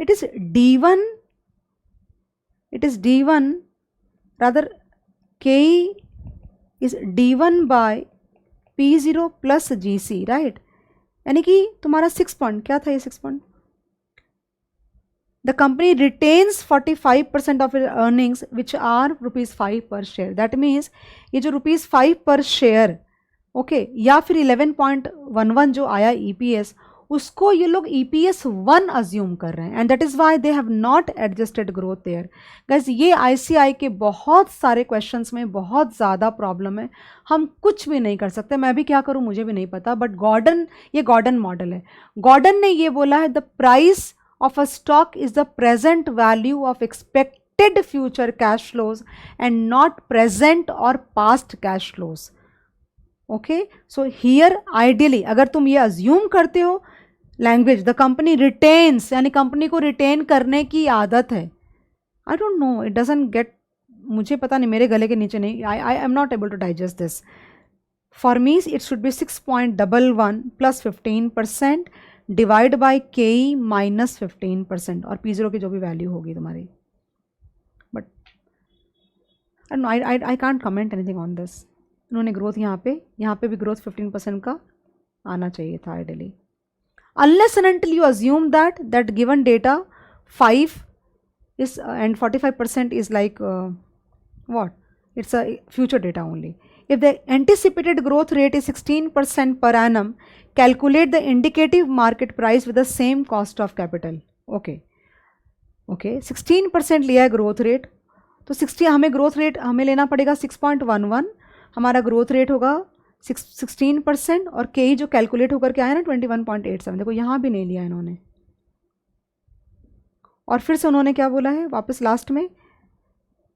it is D1 rather KE is D1 by P0 plus GC, right, यानी कि तुम्हारा 6 पॉइंट क्या था, ये 6 point, the company retains 45% of earnings which are ₹5 per share. That means ये जो ₹5 पर शेयर, ओके, या फिर 11.11 जो आया EPS, उसको ये लोग EPS 1 अज्यूम कर रहे हैं, and that is why they have not adjusted growth there. Guys ये ICI के बहुत सारे क्वेश्चंस में बहुत ज़्यादा प्रॉब्लम है, हम कुछ भी नहीं कर सकते, मैं भी क्या करूँ मुझे भी नहीं पता, बट गॉर्डन, ये गॉर्डन मॉडल है, गॉर्डन ने ये बोला है the price of a stock is the present value of expected future cash flows and not present और past cash flows, okay. So here ideally अगर तुम ये अज्यूम करते हो लैंग्वेज द कंपनी रिटेन्स, यानी कंपनी को रिटेन करने की आदत है, I don't know, it doesn't get, मुझे पता नहीं, मेरे गले के नीचे नहीं, I am not able to digest this. For me it should be 6.11 plus 15% divide by KE minus 15% और P0 की जो भी वैल्यू होगी तुम्हारी, but I can't comment anything on this. उन्होंने ग्रोथ यहाँ पे भी ग्रोथ 15% का आना चाहिए था ideally, unless and until you assume that given data 5 is and 45% is like what, it's a future data only. If the anticipated growth rate is 16% per annum, calculate the indicative market price with the same cost of capital, okay, 16% लिया है growth rate, तो 60 हमें growth rate हमें लेना पड़ेगा 6.11, हमारा growth rate होगा 16% और KE जो कैलकुलेट होकर के आया ना 21.87, देखो यहाँ भी नहीं लिया इन्होंने, और फिर से उन्होंने क्या बोला है वापस लास्ट में,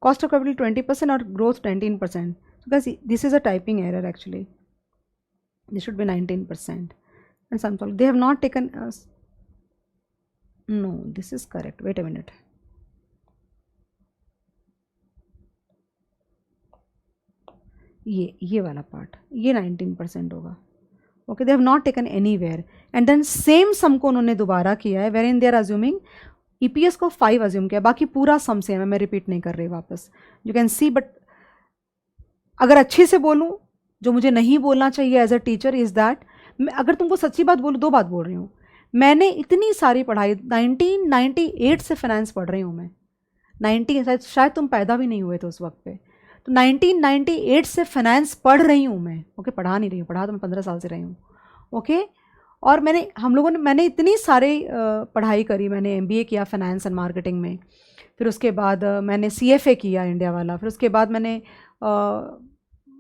कॉस्ट ऑफ कैपिटल 20% और growth 19%, because this is a typing error actually, this should be 19% and sum they have not taken, no this is correct, wait a minute, ये वाला पार्ट, ये 19% होगा, okay. They have not taken anywhere, and then same sum को उन्होंने दोबारा किया है, wherein they are assuming EPS को 5 अज्यूम किया, बाकी पूरा सम सेम है, मैं रिपीट नहीं कर रही वापस, यू कैन सी। बट अगर अच्छे से बोलूँ, जो मुझे नहीं बोलना चाहिए as a teacher is that, मैं अगर तुमको सच्ची बात बोलूँ, 2 बात बोल रही हूँ, मैंने इतनी सारी पढ़ाई 1998 से फाइनेंस पढ़ रही हूँ मैं, 90 शायद तुम पैदा भी नहीं हुए थे उस वक्त पे, तो 1998 से फाइनेंस पढ़ रही हूँ मैं, ओके, पढ़ा नहीं रही हूँ, पढ़ा तो मैं 15 साल से रही हूँ, ओके। और मैंने इतनी सारी पढ़ाई करी, मैंने MBA किया फाइनेंस एंड मार्केटिंग में, फिर उसके बाद मैंने CFA किया इंडिया वाला, फिर उसके बाद मैंने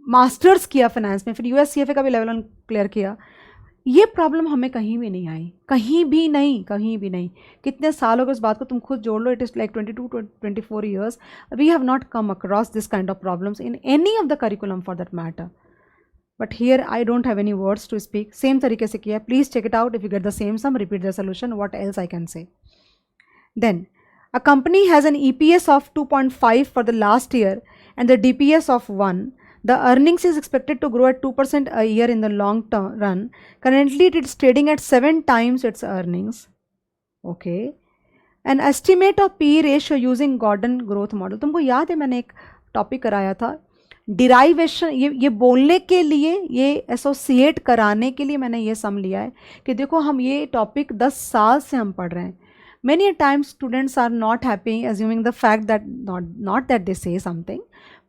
मास्टर्स किया फाइनेंस में, फिर US CFA का भी लेवल 1 क्लियर किया, ये प्रॉब्लम हमें कहीं भी नहीं आई, कहीं भी नहीं, कहीं भी नहीं। कितने साल हो गए उस बात को तुम खुद जोड़ लो, it is like 22-24 years we have not come across this kind of problems in any of the curriculum for that matter. But here I don't have any words to speak. Same तरीके से किया है, please check it out. If you get the same sum, repeat the solution, what else I can say. देन a company has an EPS of 2.5 for the last year and the DPS of 1. The earnings is expected to grow at 2% a year in the long term run. Currently it is trading at 7 times its earnings. Okay. An estimate of PE ratio using Gordon growth model. तुमको याद है मैंने एक topic कराया था derivation, ये बोलने के लिए, ये एसोसिएट कराने के लिए मैंने ये सम लिया है कि देखो हम ये टॉपिक 10 साल से हम पढ़ रहे हैं। Many a times students are not happy assuming the fact that not that they say something,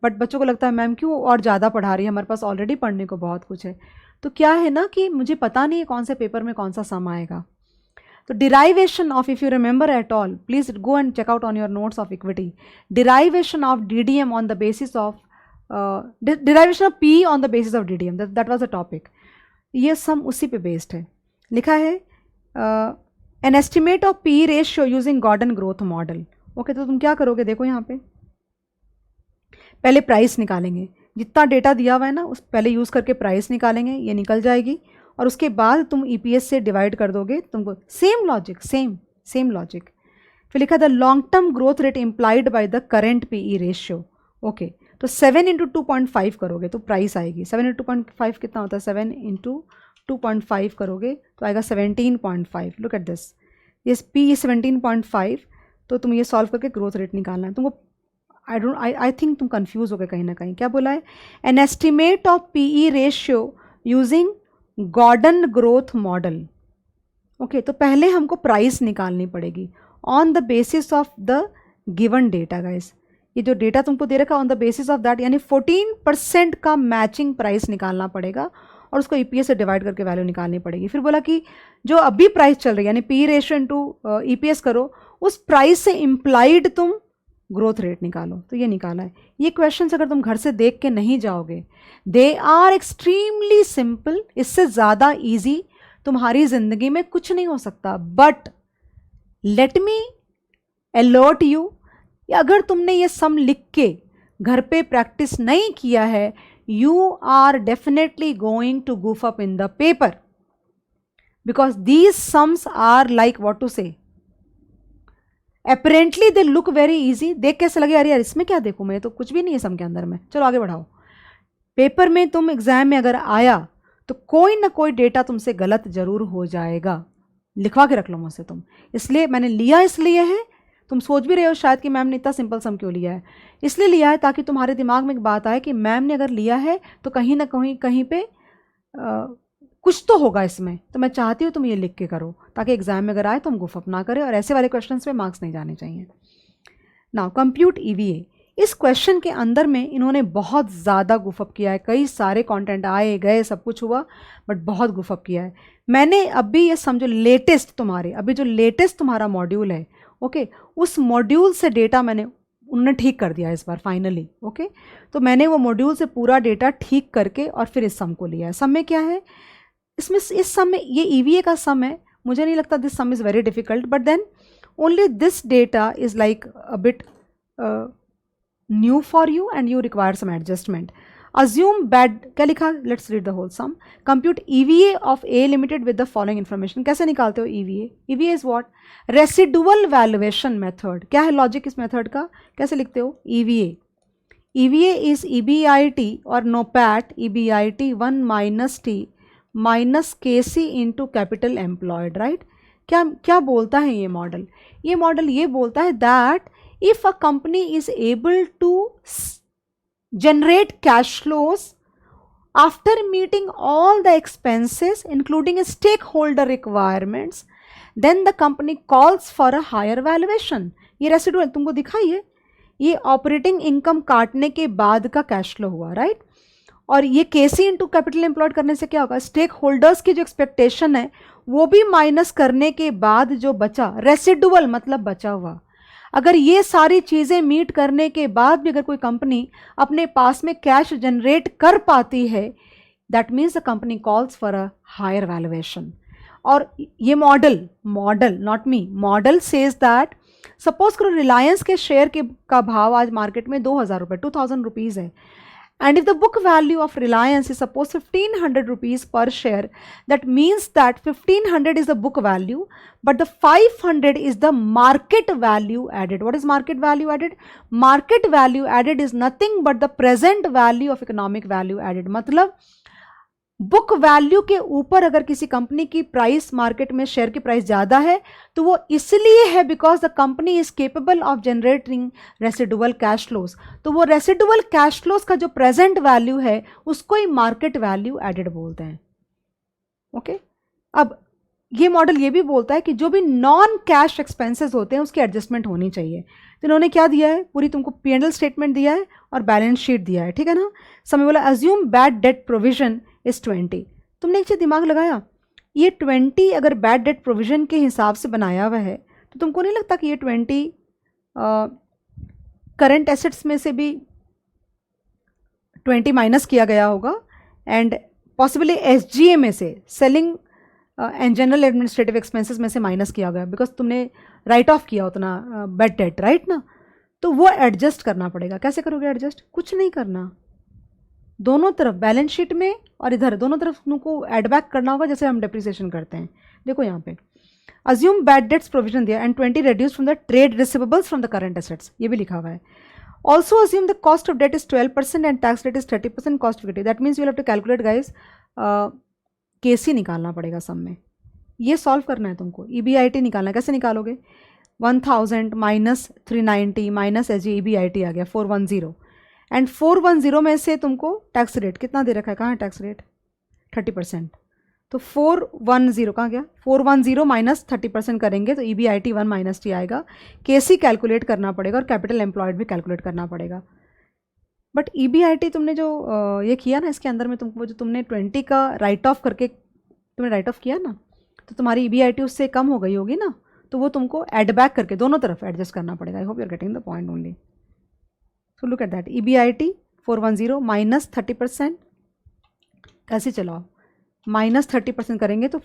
but बच्चों को लगता है मैम क्यों और ज़्यादा पढ़ा रही है, हमारे पास ऑलरेडी पढ़ने को बहुत कुछ है। तो क्या है ना कि मुझे पता नहीं है कौन से पेपर में कौन सा सम आएगा। तो derivation of, if you remember at all, please go and check out on your notes of equity. Derivation of DDM on the basis of derivation of PE on the basis of DDM, that was a topic. ये sum उसी पे based है। लिखा है an estimate of PE ratio using Gordon growth model. Okay, तो तुम क्या करोगे, देखो यहाँ पे पहले प्राइस निकालेंगे, जितना डेटा दिया हुआ है ना उस पहले यूज़ करके प्राइस निकालेंगे, ये निकल जाएगी, और उसके बाद तुम EPS से डिवाइड कर दोगे, तुमको सेम लॉजिक, सेम लॉजिक। फिर लिखा था long term growth rate implied by the current PE ratio. Okay, तो 7 × 2.5 करोगे तो प्राइस आएगी। 7 × 2.5 कितना होता है, 7 × 2.5 करोगे तो आएगा 17.5। लुक एट दिस, ये PE 17.5, तो तुम ये सॉल्व करके ग्रोथ रेट निकालना है तुमको। आई थिंक तुम कंफ्यूज हो गए कहीं ना कहीं। क्या बोला है, an estimate of PE ratio using Gordon growth model. Okay, तो पहले हमको प्राइस निकालनी पड़ेगी on the basis of the given data. Guys, ये जो डेटा तुमको दे रखा on the basis of that, यानी 14% का मैचिंग प्राइस निकालना पड़ेगा और उसको EPS से डिवाइड करके वैल्यू निकालनी पड़ेगी। फिर बोला कि जो अभी प्राइस चल रही है यानी PE रेशियो इंटू EPS करो, उस प्राइस से इम्प्लाइड तुम ग्रोथ रेट निकालो। तो ये निकाला है। ये क्वेश्चंस अगर तुम घर से देख के नहीं जाओगे, दे आर एक्सट्रीमली सिंपल, इससे ज़्यादा ईजी तुम्हारी ज़िंदगी में कुछ नहीं हो सकता। But let me alert you, अगर तुमने ये सम लिख के घर पे प्रैक्टिस नहीं किया है, you are definitely going to goof up in the paper because these sums are like, what to say, apparently they look very easy। देख कैसे लगे, अरे यार इसमें क्या देखूं, मैं तो कुछ भी नहीं है सम के अंदर में। चलो आगे बढ़ाओ। पेपर में तुम एग्जाम में अगर आया तो कोई ना कोई डेटा तुमसे गलत जरूर हो जाएगा, लिखवा के रख लो मुझसे तुम। इसलिए मैंने लिया, इसलिए है, तुम सोच भी रहे हो शायद कि मैम ने इतना सिंपल सम क्यों लिया है। इसलिए लिया है ताकि तुम्हारे दिमाग में एक बात आए कि मैम ने अगर लिया है तो कहीं ना कहीं पे कुछ तो होगा इसमें। तो मैं चाहती हूँ तुम ये लिख के करो ताकि एग्जाम में अगर आए तुम गुफअप ना करें और ऐसे वाले क्वेश्चंस पे मार्क्स नहीं जाने चाहिए। नाउ कंप्यूट EVA, इस क्वेश्चन के अंदर में इन्होंने बहुत ज़्यादा गुफअप किया है। कई सारे कंटेंट आए गए, सब कुछ हुआ, बट बहुत गुफअप किया है। मैंने अभी ये समझो लेटेस्ट तुम्हारे, अभी जो लेटेस्ट तुम्हारा मॉड्यूल है, ओके, उस मॉड्यूल से डेटा मैंने उन्होंने ठीक कर दिया इस बार फाइनली। ओके, तो मैंने वो मॉड्यूल से पूरा डेटा ठीक करके और फिर इस सम को लिया है। सम में क्या है, इसमें इस सम में ये EVA का सम है। मुझे नहीं लगता this sum is very difficult, but then only this data is like a bit new for you and you require some adjustment. Assume bad, क्या लिखा, let's read the whole sum. Compute EVA of A limited with the following information. कैसे निकालते हो EVA? EVA is what, residual valuation method. क्या है logic इस method का, कैसे लिखते हो EVA इज EBIT और NOPAT EBIT 1 - T - KC into capital employed, right. क्या बोलता है ये मॉडल? ये मॉडल ये बोलता है that if a company is able to generate cash flows after meeting all the expenses including stakeholder requirements, then the company calls for a higher valuation। ये residual तुमको दिखाइए, ये ऑपरेटिंग इनकम काटने के बाद का कैश फ्लो हुआ, right. और ये KC इंटू कैपिटल एम्प्लॉयड करने से क्या होगा, स्टेक होल्डर्स की जो एक्सपेक्टेशन है वो भी माइनस करने के बाद जो बचा, रेसिडुअल मतलब बचा हुआ। अगर ये सारी चीज़ें मीट करने के बाद भी अगर कोई कंपनी अपने पास में कैश जनरेट कर पाती है that means the company calls for a higher valuation. और ये model not me, model says that suppose करो रिलायंस के शेयर के का भाव आज मार्केट में 2000 रुपये 2000 रुपीज़ है. And if the book value of Reliance is suppose 1500 rupees per share, that means that 1500 is the book value, but the 500 is the market value added. What is market value added? Market value added is nothing but the present value of economic value added. मतलब book value के ऊपर अगर किसी company की price market में share की price ज़्यादा है तो वो इसलिए है because the company is capable of generating residual cash flows. तो वो रेसिडुअल कैश फ्लोज का जो प्रेजेंट वैल्यू है उसको ही मार्केट वैल्यू एडेड बोलते हैं. ओके अब ये मॉडल ये भी बोलता है कि जो भी नॉन कैश एक्सपेंसेस होते हैं उसकी एडजस्टमेंट होनी चाहिए. तो इन्होंने क्या दिया है, पूरी तुमको P&L स्टेटमेंट दिया है और बैलेंस शीट दिया है, ठीक है ना. समय बोला assume bad debt provision is 20. तुमने एक चीज़ दिमाग लगाया, ये 20 अगर बैड डेट प्रोविजन के हिसाब से बनाया हुआ है तो तुमको नहीं लगता कि ये 20 करंट एसेट्स में से भी 20 माइनस किया गया होगा एंड पॉसिबली SGA में से selling and general administrative expenses में से माइनस किया गया बिकॉज तुमने राइट ऑफ किया उतना बैड डेट, राइट ना. तो वो एडजस्ट करना पड़ेगा. कैसे करोगे एडजस्ट? कुछ नहीं करना, दोनों तरफ बैलेंस शीट में और इधर दोनों तरफ तुमको एड बैक करना होगा जैसे हम डेप्रिसिएशन करते हैं. देखो यहाँ पे अज्यूम बैड डेट्स प्रोविजन दिया and 20 reduce from the trade receivables from the current assets, ये भी लिखा हुआ है. Also assume the cost of debt is 12% and tax rate is 30% cost of equity. That means you have to calculate guys, KC निकालना पड़ेगा सब में. ये सॉल्व करना है तुमको, EBIT निकालना है. कैसे निकालोगे? 1000 माइनस 390 माइनस EBIT आ गया 410 एंड 410 में से तुमको टैक्स रेट कितना दे रखा है, कहाँ है टैक्स रेट? 30%. तो 410 कहाँ गया? 410 माइनस 30% करेंगे तो EBIT 1 माइनस T आएगा. KC कैलकुलेट करना पड़ेगा और कैपिटल एम्प्लॉयड भी कैलकुलेट करना पड़ेगा. बट EBIT तुमने जो ये किया ना इसके अंदर में तुमको जो तुमने 20 का राइट ऑफ करके तुमने राइट ऑफ किया ना तो तुम्हारी EBIT उससे कम हो गई होगी ना, तो वो तुमको एड बैक करके दोनों तरफ एडजस्ट करना पड़ेगा. I hope you are getting the point only. So look at that, EBIT 410 minus 30%. कैसे चलाओ? माइनस 30% करेंगे तो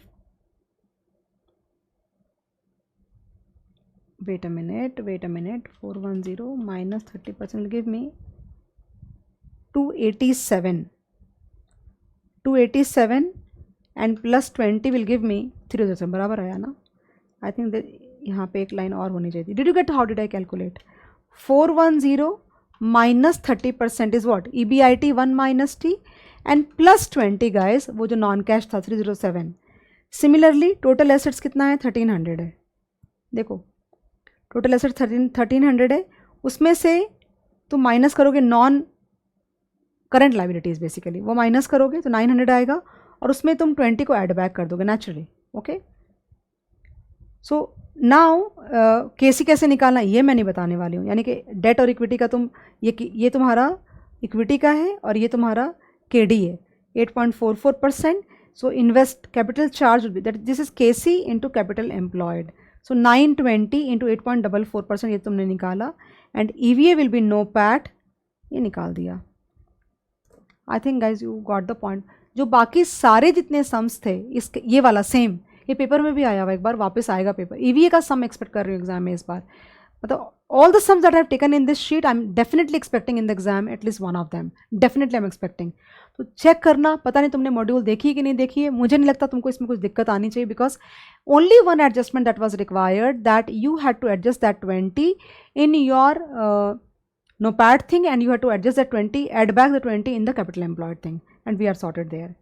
wait a minute 410 minus 30% give me 287 and plus 20 will give me 307. बराबर आया ना? आई थिंक यहाँ पे एक लाइन और होनी चाहिए. Did you get? How did I calculate? 410 minus 30% is what? EBIT 1 minus T and plus 20 guys वो जो नॉन कैश था 307. सिमिलरली टोटल एसेट्स कितना है? 1300 है. देखो टोटल एसेट्स 1300 है, उसमें से तुम माइनस करोगे नॉन करंट लाइबिलिटीज़ बेसिकली, वो माइनस करोगे तो 900 आएगा और उसमें तुम 20 को ऐड बैक कर दोगे नेचुरली. ओके सो नाउ केसी कैसे निकालना ये मैं नहीं बताने वाली हूँ. यानी कि डेट और इक्विटी का तुम ये तुम्हारा इक्विटी का है और ये तुम्हारा KD है 8.44%. So invest capital charge that this is KC into capital employed. So 920 into 8.44% ये तुमने निकाला and EVA will be NOPAT, ये निकाल दिया. I think guys you got the point. जो बाकी सारे जितने सम्स थे इसके ये वाला सेम ये पेपर में भी आया हुआ, एक बार वापस आएगा पेपर. EVA का सम एक्सपेक्ट कर रही हूँ एग्जाम में इस बार. मतलब all the sums that I have taken in this sheet I'm definitely expecting in the exam at least one of them. Definitely I'm expecting. तो चेक करना. पता नहीं तुमने मॉड्यूल देखी है कि नहीं देखी है, मुझे नहीं लगता तुमको इसमें कुछ दिक्कत आनी चाहिए because only one adjustment that was required that you had to adjust that 20 in your NOPAT thing and you had to adjust that 20, add back the 20 in the capital employed thing and we are sorted there.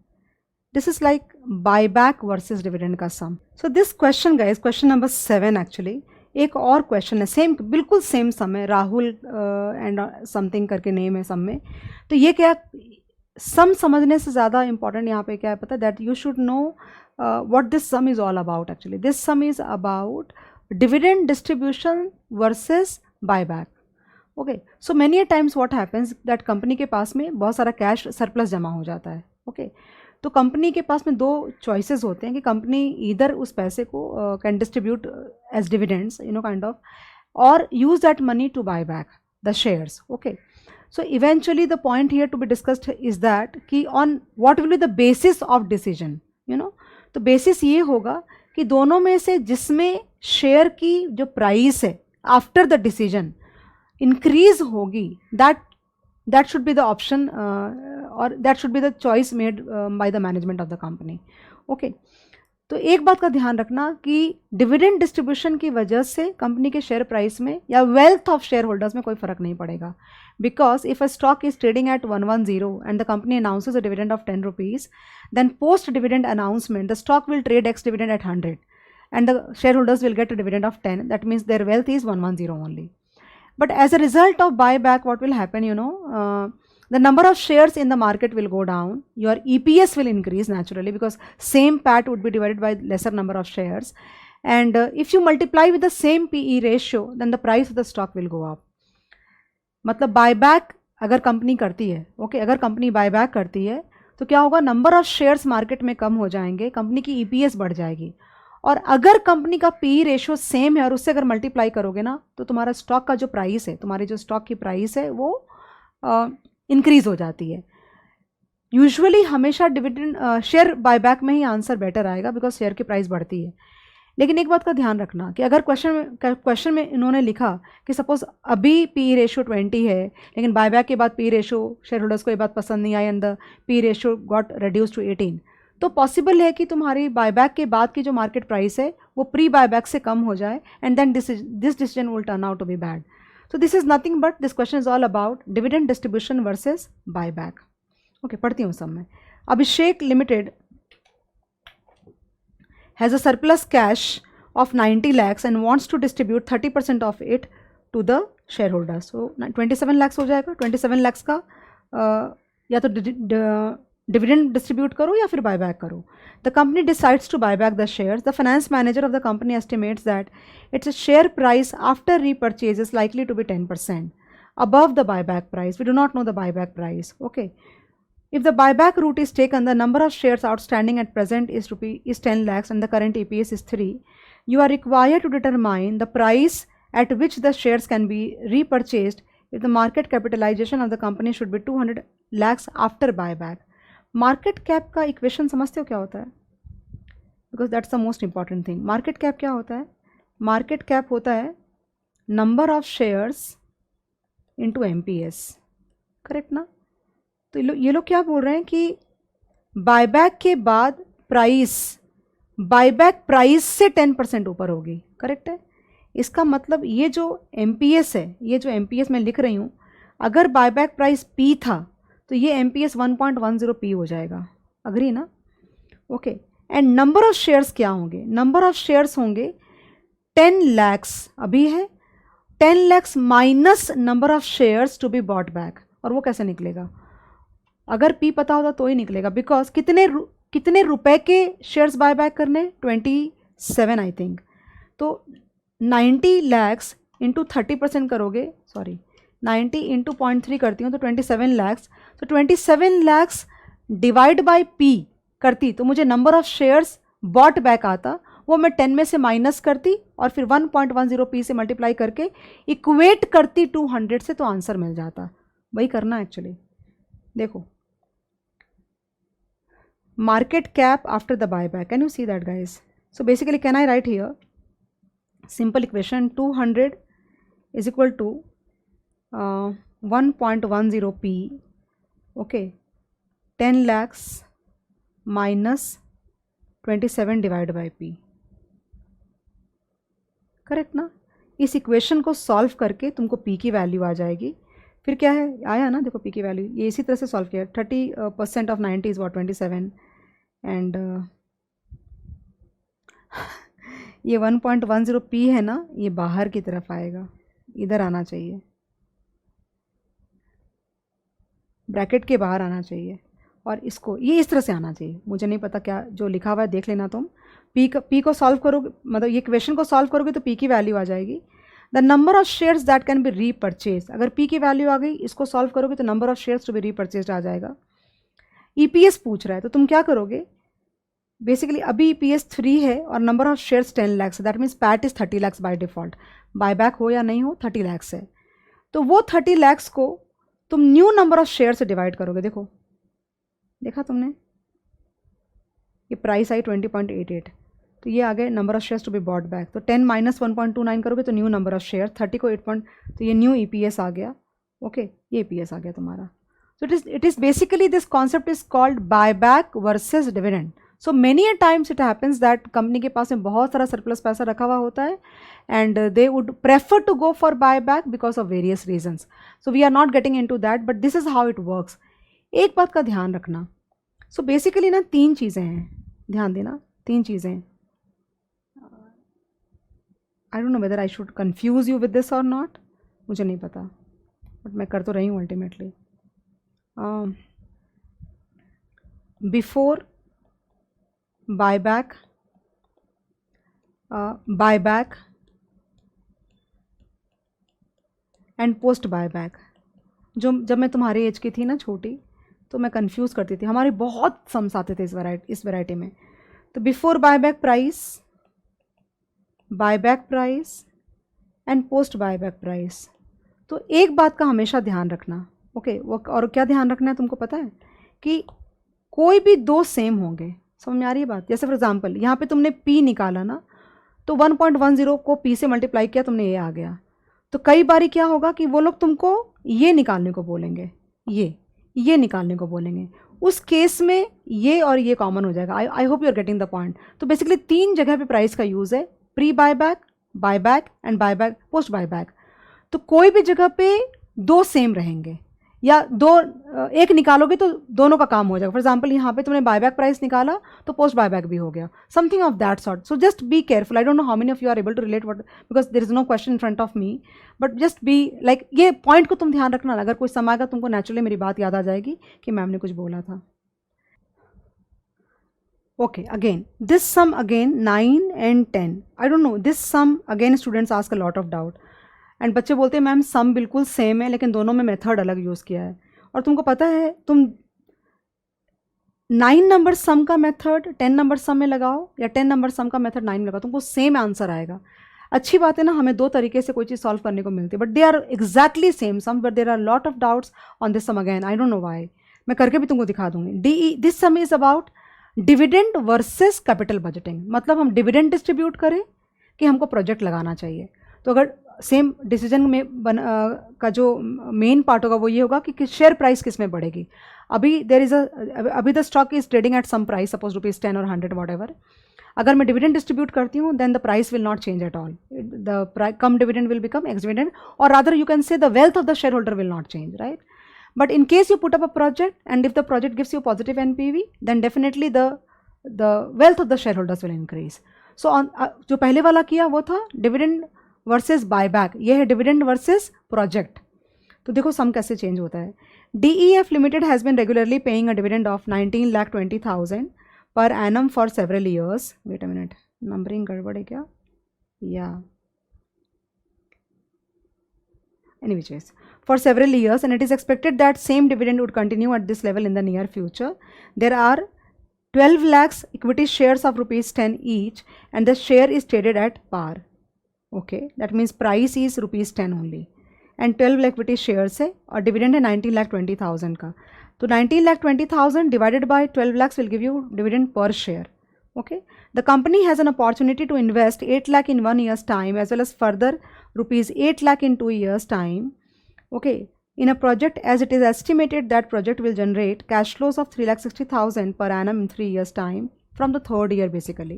This is like buyback versus dividend का sum. So this question guys, question number 7 actually. एक और question है same, बिल्कुल same सम है, Rahul and something करके name है सम में. तो ये क्या सम समझने से ज़्यादा इंपॉर्टेंट यहाँ पे क्या है पता है? That you should know what this sum is all about. Actually this sum is about dividend distribution versus buyback. Okay so many times what happens that company के पास में बहुत सारा कैश सरप्लस जमा हो जाता है. ओके तो कंपनी के पास में दो चॉइसेस होते हैं कि कंपनी इधर उस पैसे को can distribute as dividends kind of और use that money to buy back the shares. Okay So eventually the point here to be discussed is that कि on what will be the basis of decision, you know, तो basis ये होगा कि दोनों में से जिसमें शेयर की जो प्राइस है आफ्टर द डिसीजन इंक्रीज होगी, that should be the option or that should be the choice made by the management of the company. Okay. तो एक बात का ध्यान रखना कि डिविडेंड डिस्ट्रीब्यूशन की वजह से कंपनी के शेयर प्राइस में या वेल्थ ऑफ शेयर होल्डर्स में कोई फर्क नहीं पड़ेगा, because if a stock is trading at 110 and the company announces a dividend of 10 rupees, then post dividend announcement the stock will trade ex dividend at 100 and the shareholders will get a dividend of 10. That means their wealth is 110 only. But as a result of buyback, what will happen, you know, the number of shares in the market will go down. Your EPS will increase naturally because same PAT would be divided by lesser number of shares. And if you multiply with the same PE ratio, then the price of the stock will go up. मतलब buyback अगर company करती है, okay, अगर company buyback करती है तो क्या होगा, नंबर ऑफ शेयर्स मार्केट में कम हो जाएंगे, कंपनी की EPS बढ़ जाएगी. और अगर कंपनी का पी रेशियो सेम है और उससे अगर मल्टीप्लाई करोगे ना, तो तुम्हारा स्टॉक का जो प्राइस है, तुम्हारी जो स्टॉक की प्राइस है वो इंक्रीज हो जाती है. यूजुअली हमेशा डिविडेंड शेयर बायबैक में ही आंसर बेटर आएगा बिकॉज शेयर की प्राइस बढ़ती है. लेकिन एक बात का ध्यान रखना कि अगर क्वेश्चन में इन्होंने लिखा कि सपोज अभी पी रेशियो 20 है, लेकिन बायबैक के बाद पी रेशियो शेयर होल्डर्स को ये बात पसंद नहीं आई and the P ratio got reduce to 18, तो पॉसिबल है कि तुम्हारी बायबैक के बाद की जो मार्केट प्राइस है वो प्री बायबैक से कम हो जाए and then this decision will turn out to be bad. So this is nothing but this question is all about dividend distribution versus buyback. Okay, पढ़ती हूँ सब में. Abhishek Limited has a surplus cash of 90 lakhs and wants to distribute 30% of it to the shareholders. So 27 lakhs हो जाएगा. 27 lakhs का या तो dividend distribute करो या फिर बायबैक करो. The company decides to buyback the shares. The finance manager of the company estimates that its share price after repurchase is likely to be 10% above the buyback price. We do not know the buyback price. Okay. If the buyback route is taken, the number of shares outstanding at present is 10 lakhs and the current EPS is 3. You are required to determine the price at which the shares can be repurchased if the market capitalization of the company should be 200 lakhs after buyback. Market cap का equation समझते हो क्या होता है? Because that's the most important thing. Market cap क्या होता है? Market cap होता है number of shares into MPS. Correct ना? तो ये लोग क्या बोल रहे हैं कि बायबैक के बाद प्राइस बायबैक प्राइस से 10% ऊपर होगी. करेक्ट है? इसका मतलब ये जो MPS है, ये जो MPS मैं लिख रही हूँ, अगर बायबैक प्राइस P था तो ये MPS 1.10 P हो जाएगा. अग्री ना? Okay. And number of shares क्या होंगे? नंबर ऑफ शेयर्स होंगे 10 lakhs अभी है, 10 lakhs minus number of shares to be bought back. और वो कैसे निकलेगा? अगर P पता होता तो ही निकलेगा. बिकॉज कितने रुपए के शेयर्स बाय बैक करने? 27 आई थिंक. तो 90 lakhs इंटू 30% करोगे, सॉरी 90 इंटू 0.3 करती हूँ तो 27 lakhs. तो 27 lakhs डिवाइड बाई P करती तो मुझे number of shares bought back आता, वो मैं 10 में से माइनस करती और फिर 1.10 P से मल्टीप्लाई करके इक्वेट करती 200 से, तो आंसर मिल जाता. वही करना एक्चुअली. देखो, market cap after the buyback. Can you see that, guys? So basically, can I write here simple equation 200 is equal to 1.10 P, okay, 10 lakhs minus 27 divided by P. Correct ना? इस equation को solve करके तुमको P की value आ जाएगी. फिर क्या है, आया ना? देखो P की वैल्यू ये इसी तरह से सॉल्व किया. 30% ऑफ 90 इज़ वॉट 27 एंड ये 1.10 P है ना, ये बाहर की तरफ आएगा, इधर आना चाहिए, ब्रैकेट के बाहर आना चाहिए. और इसको ये इस तरह से आना चाहिए. मुझे नहीं पता क्या जो लिखा हुआ है, देख लेना तुम. P को सॉल्व करोगे, मतलब ये क्वेश्चन को सॉल्व करोगे तो P की वैल्यू आ जाएगी. The number of shares that can be repurchase. अगर P की वैल्यू आ गई, इसको सॉल्व करोगे तो number of shares to be repurchase आ जाएगा. EPS पूछ रहा है तो तुम क्या करोगे? बेसिकली अभी EPS 3 है और number of shares 10 lakhs, that means PAT is 30 lakhs by default. Buyback हो या नहीं हो 30 lakhs है. तो वो 30 lakhs को तुम न्यू नंबर ऑफ शेयर से डिवाइड करोगे। देखो, देखा तुमने, ये प्राइस आई 20.88, तो ये आ गए number of shares to be bought back, तो 10 माइनस 1.29 करोगे तो न्यू नंबर ऑफ शेयर, 30 को 8 पॉइंट, तो ये न्यू EPS आ गया। ओके, ये EPS आ गया तुम्हारा। So it is basically, this concept is called buyback versus dividend. So many a times it happens that company के पास में बहुत सारा surplus पैसा रखा हुआ होता है and they would prefer to go for buyback because of various reasons. So we are not getting into that, but this is how it works. एक बात का ध्यान रखना, so basically ना 3 चीज़ें हैं, ध्यान देना, 3 चीज़ें। I don't know whether I should confuse you with this or not, मुझे नहीं पता, but मैं कर तो रही हूँ ultimately. Before buyback, buyback and post buyback, जब मैं तुम्हारी एज की थी ना छोटी, तो मैं कंफ्यूज करती थी, हमारे बहुत सम्स आते थे इस वैरायटी में। तो before buyback price and post buyback price. तो एक बात का हमेशा ध्यान रखना, ओके, वो और क्या ध्यान रखना है तुमको पता है, कि कोई भी 2 सेम होंगे, समझ में आ रही है बात। जैसे फॉर एग्जांपल यहाँ पे तुमने P निकाला ना, तो 1.10 को P से मल्टीप्लाई किया, तुमने ये आ गया। तो कई बारी क्या होगा कि वो लोग तुमको ये निकालने को बोलेंगे, ये निकालने को बोलेंगे, उस केस में ये और ये कॉमन हो जाएगा। I hope you are getting the point. तो बेसिकली 3 जगह पे प्राइस का यूज़ है, pre buyback, buyback and buyback post buyback. तो कोई भी जगह पे 2 सेम रहेंगे, या 1 निकालोगे तो दोनों का काम हो जाएगा। फॉर एग्जाम्पल यहाँ पे तुमने बायबैक प्राइस निकाला तो पोस्ट बायबैक भी हो गया, something of that sort. So just be careful. I don't know how many of you are able to relate what, because there is no question in front of me, but just be like, ये point को तुम ध्यान रखना। अगर कोई समय आएगा तुमको नेचुरली मेरी बात याद आ जाएगी कि मैम ने कुछ बोला था। Okay, again this sum, again 9 and 10, I don't know this sum, again students ask a lot of doubt and बच्चे बोलते हैं मैम सम बिल्कुल सेम है लेकिन दोनों में मेथड अलग यूज़ किया है। और तुमको पता है, तुम 9 नंबर सम का मेथड 10 नंबर सम में लगाओ, या 10 नंबर सम का मेथड 9 में लगाओ, तुमको सेम आंसर आएगा। अच्छी बात है ना, हमें 2 तरीके से कोई चीज़ सॉल्व करने को मिलती है, but they are exactly same sum, but there are lot of doubts on this sum. Again I don't know why, मैं करके भी तुमको दिखा दूंगी। This sum is about dividend versus capital budgeting. मतलब हम डिविडेंड डिस्ट्रीब्यूट करें कि हमको प्रोजेक्ट लगाना चाहिए। तो अगर सेम डिसीजन में का जो मेन पार्ट होगा वो ये होगा कि शेयर प्राइस किस में बढ़ेगी। अभी अभी the stock is trading at some price, suppose ₹10 और 100 वॉट एवर। अगर मैं डिविडेंड डिस्ट्रीब्यूट करती हूँ then the price will not change at all, the cum dividend will become ex dividend, और rather you can say the wealth of the share holder will not change, right. But in case you put up a project and if the project gives you positive NPV, then definitely the wealth of the share holders will increase. So जो पहले वाला किया वो था dividend versus buyback, ये है dividend versus project. तो देखो सम कैसे चेंज होता है। DEF limited has been regularly paying a dividend of 19,20,000 per annum for several years. Wait a minute, numbering गड़बड़ है क्या, या anyways, for several years, and it is expected that same dividend would continue at this level in the near future. There are 12 lakhs equity shares of ₹10 each, and the share is traded at par. Okay, that means price is ₹10 only, and 12 lakh equity shares है और dividend है 19,20,000 का। तो 19,20,000 divided by 12 lakhs will give you dividend per share. Okay, the company has an opportunity to invest 8 lakh in 1 year's time as well as further ₹8 lakh in 2 years' time. Okay, in a project as it is estimated that project will generate cash flows of 3,60,000 per annum in 3 years' time from the 3rd year basically,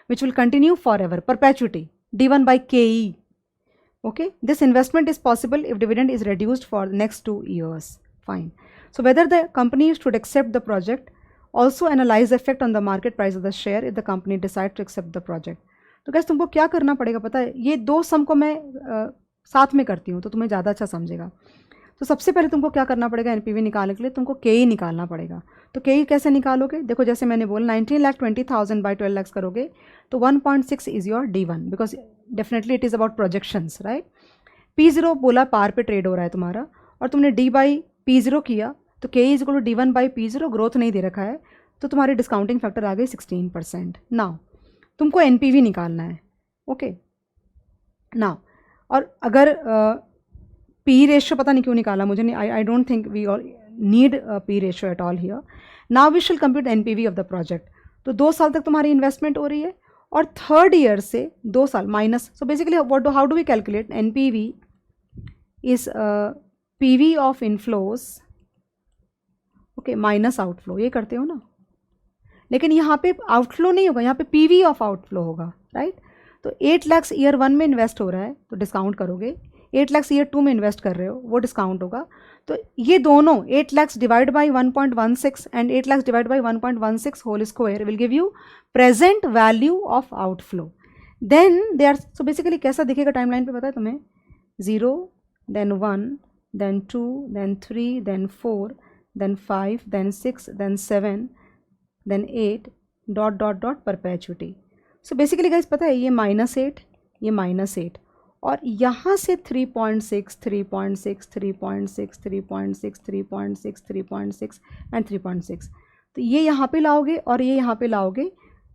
which will continue forever, perpetuity, D1 by KE. Okay, this investment is possible if dividend is reduced for the next 2 years. Fine. So whether the company should accept the project, also analyze the effect on the market price of the share if the company decides to accept the project. तो कैसे तुमको क्या करना पड़ेगा पता है, ये 2 सम को मैं साथ में करती हूँ तो तुम्हें ज़्यादा अच्छा समझेगा। तो सबसे पहले तुमको क्या करना पड़ेगा, NPV निकालने के लिए तुमको KE निकालना पड़ेगा। तो KE कैसे निकालोगे, देखो जैसे मैंने बोला 19,20,000 बाई 12 lakhs करोगे तो 1.6 is your D1, because definitely it is about projections, right. P0 बोला पार पे ट्रेड हो रहा है तुम्हारा, और तुमने D बाई P0 किया तो KE is equal to D1 by P0, growth नहीं दे रखा है तो तुम्हारी डिस्काउंटिंग फैक्टर आ गई 16%। नाउ तुमको NPV निकालना है, ओके नाउ। और अगर पी रेशियो पता नहीं क्यों निकाला मुझे, नहीं, I don't think we need P ratio at all here. Now we shall compute NPV of the project. तो 2 साल तक तुम्हारी इन्वेस्टमेंट हो रही है और थर्ड ईयर से 2 साल minus. So basically how do we calculate NPV is PV of inflows, okay, minus outflow. ये करते हो ना, लेकिन यहाँ पे आउटफ्लो नहीं होगा, यहाँ पे पीवी ऑफ आउटफ्लो होगा, राइट. तो 8 लाख ईयर 1 में इन्वेस्ट हो रहा है तो डिस्काउंट करोगे, 8 लाख ईयर 2 में इन्वेस्ट कर रहे हो वो डिस्काउंट होगा. तो ये दोनों 8 lakh divide by 1.16 and 8 lakh divide by 1.16 whole square will give you present value of outflow. Then they are, so basically कैसा दिखेगा टाइमलाइन पे पता है तुम्हें, 0 then 1 then 2 then 3 then 4 then 5 then 6 then 7 then 8 dot dot dot perpetuity. So basically guys पता है ये -8, ये -8 और यहाँ से 3.6 3.6 3.6 3.6 3.6 3.6 एंड 3.6. तो ये यहाँ पे लाओगे और ये यहाँ पे लाओगे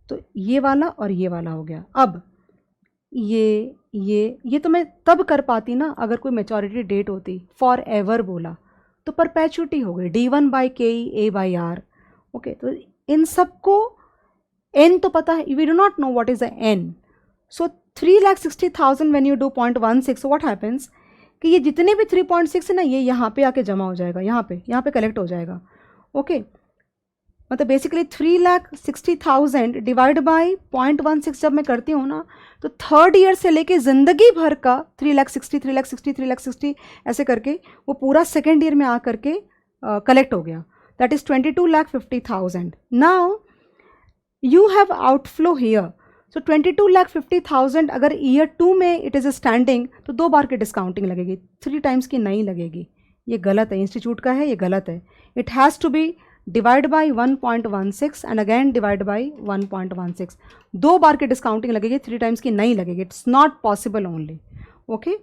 तो ये वाला और ये वाला हो गया. अब ये तो मैं तब कर पाती ना अगर कोई मेचोरिटी डेट होती, फॉर एवर बोला तो परपेचुटी हो गई, d1/ke/a/r. ओके, तो इन सबको n तो पता है, we do not know what is the n. So 3,60,000 when you do 0.16, so what happens कि ये जितने भी 3.6 है ना ये यहाँ पे आके जमा हो जाएगा, यहाँ पे कलेक्ट हो जाएगा. ओके, मतलब बेसिकली 3,60,000 डिवाइड बाई 0.16 जब मैं करती हूँ ना तो थर्ड ईयर से लेके ज़िंदगी भर का 3,60,000 ऐसे करके वो पूरा सेकेंड ईयर में आ करके कलेक्ट हो गया. That is 22,50,000. Now you have outflow here. So 22,50,000 अगर ईयर 2 में इट इज़ स्टैंडिंग तो 2 बार की डिस्काउंटिंग लगेगी, 3 टाइम्स की नहीं लगेगी. ये गलत है, इंस्टीट्यूट का है, ये गलत है. It has to be divide by 1.16 and again divide by 1.16. 2 बार की डिस्काउंटिंग लगेगी, 3 टाइम्स की नहीं लगेगी. It's not possible only. Okay,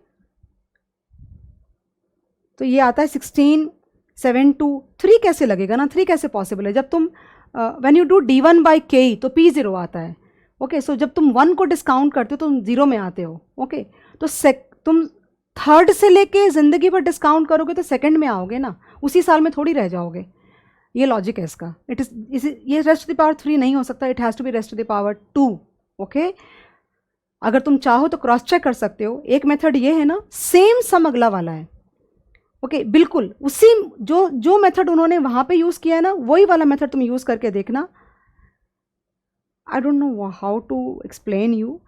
तो ये आता है 16,723 कैसे लगेगा ना, 3 कैसे पॉसिबल है जब तुम व्हेन यू डू d1/k तो p0 आता है. ओके, सो जब तुम 1 को डिस्काउंट करते हो तो तुम 0 में आते हो. ओके, तो तुम थर्ड से लेके ज़िंदगी भर डिस्काउंट करोगे तो सेकंड में आओगे ना, उसी साल में थोड़ी रह जाओगे. ये लॉजिक है इसका. ये रेस्ट टू द पावर 3 नहीं हो सकता, it has to be raised to the power 2. Okay, अगर तुम चाहो तो क्रॉस चेक कर सकते हो. एक मेथड ये है ना, सेम सम अगला वाला है. ओके, बिल्कुल उसी जो मेथड उन्होंने वहाँ पे यूज़ किया है ना वही वाला मेथड तुम यूज़ करके देखना. I don't know how to explain you.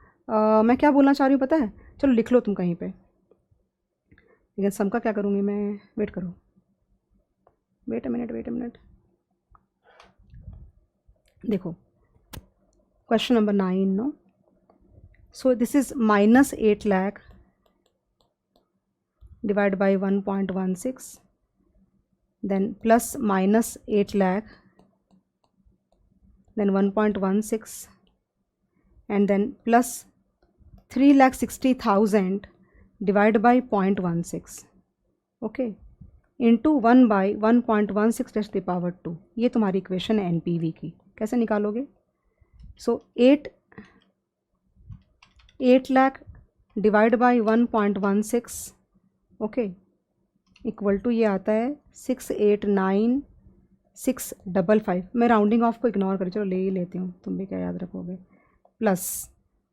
मैं क्या बोलना चाह रही हूँ पता है, चलो लिख लो तुम कहीं पे. लेकिन सम का क्या करूँगी मैं, वेट करो, वेट अ मिनट. देखो question number 9 no. So this is -8 lakh divide by 1.16 then plus -8 lakh then 1.16 and then plus 3,60,000 divided by 0.16. Okay, into 1/1.16 raised the power 2. ये तुम्हारी इक्वेशन है एनपीवी की. कैसे निकालोगे? So 8 lakh divide by 1.16 okay equal to ये आता है 689,655. मैं राउंडिंग ऑफ को इग्नोर कर, चलो ले ही लेती हूँ, तुम भी क्या याद रखोगे, प्लस.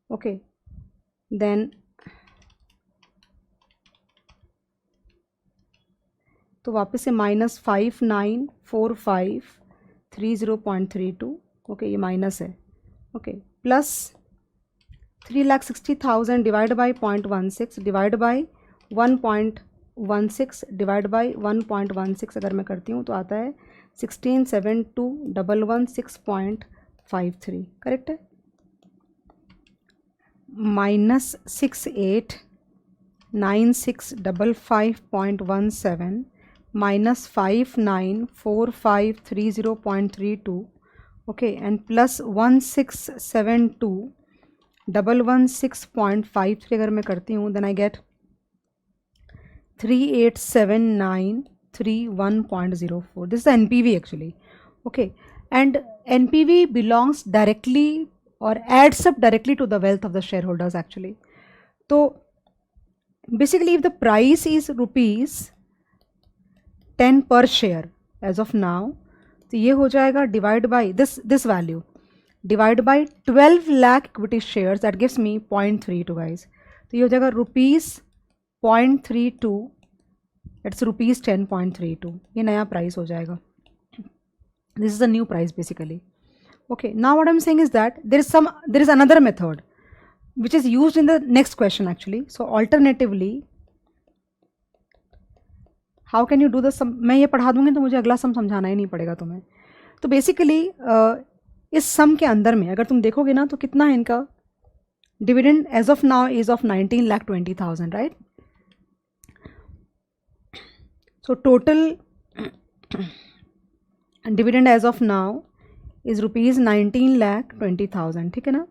ओके, देन तो वापस से -594530.32. ओके, ये माइनस है. Okay, plus 3,60,000 divide by 0.16 divide by 1.16 divide by 1.16 अगर मैं करती हूँ तो आता है 16,72,116.53. करेक्ट है. -68,9655.17 -594530.32. okay, and plus 1672,116.53 अगर मैं करती हूँ then I get 387931.04. this is the NPV actually. okay, and NPV belongs directly or adds up directly to the wealth of the shareholders actually. तो basically if the price is rupees 10 per share as of now, तो ये हो जाएगा divide by this value divide by 12 lakh equity shares, that gives me 0.32 guys. तो ये हो जाएगा rupees 0.32, it's rupees 10.32. ये नया प्राइस हो जाएगा. This is a new price basically. Okay, now what I'm saying is that there is another method which is used in the next question actually. So alternatively, how can you do the sum? मैं ये पढ़ा दूंगी तो मुझे अगला सम समझाना ही नहीं पड़ेगा तुम्हें. तो बेसिकली इस सम के अंदर में अगर तुम देखोगे ना तो कितना है इनका dividend as of now is of 19,20,000, right. So total dividend as of now is rupees 19,20,000, ठीक है ना.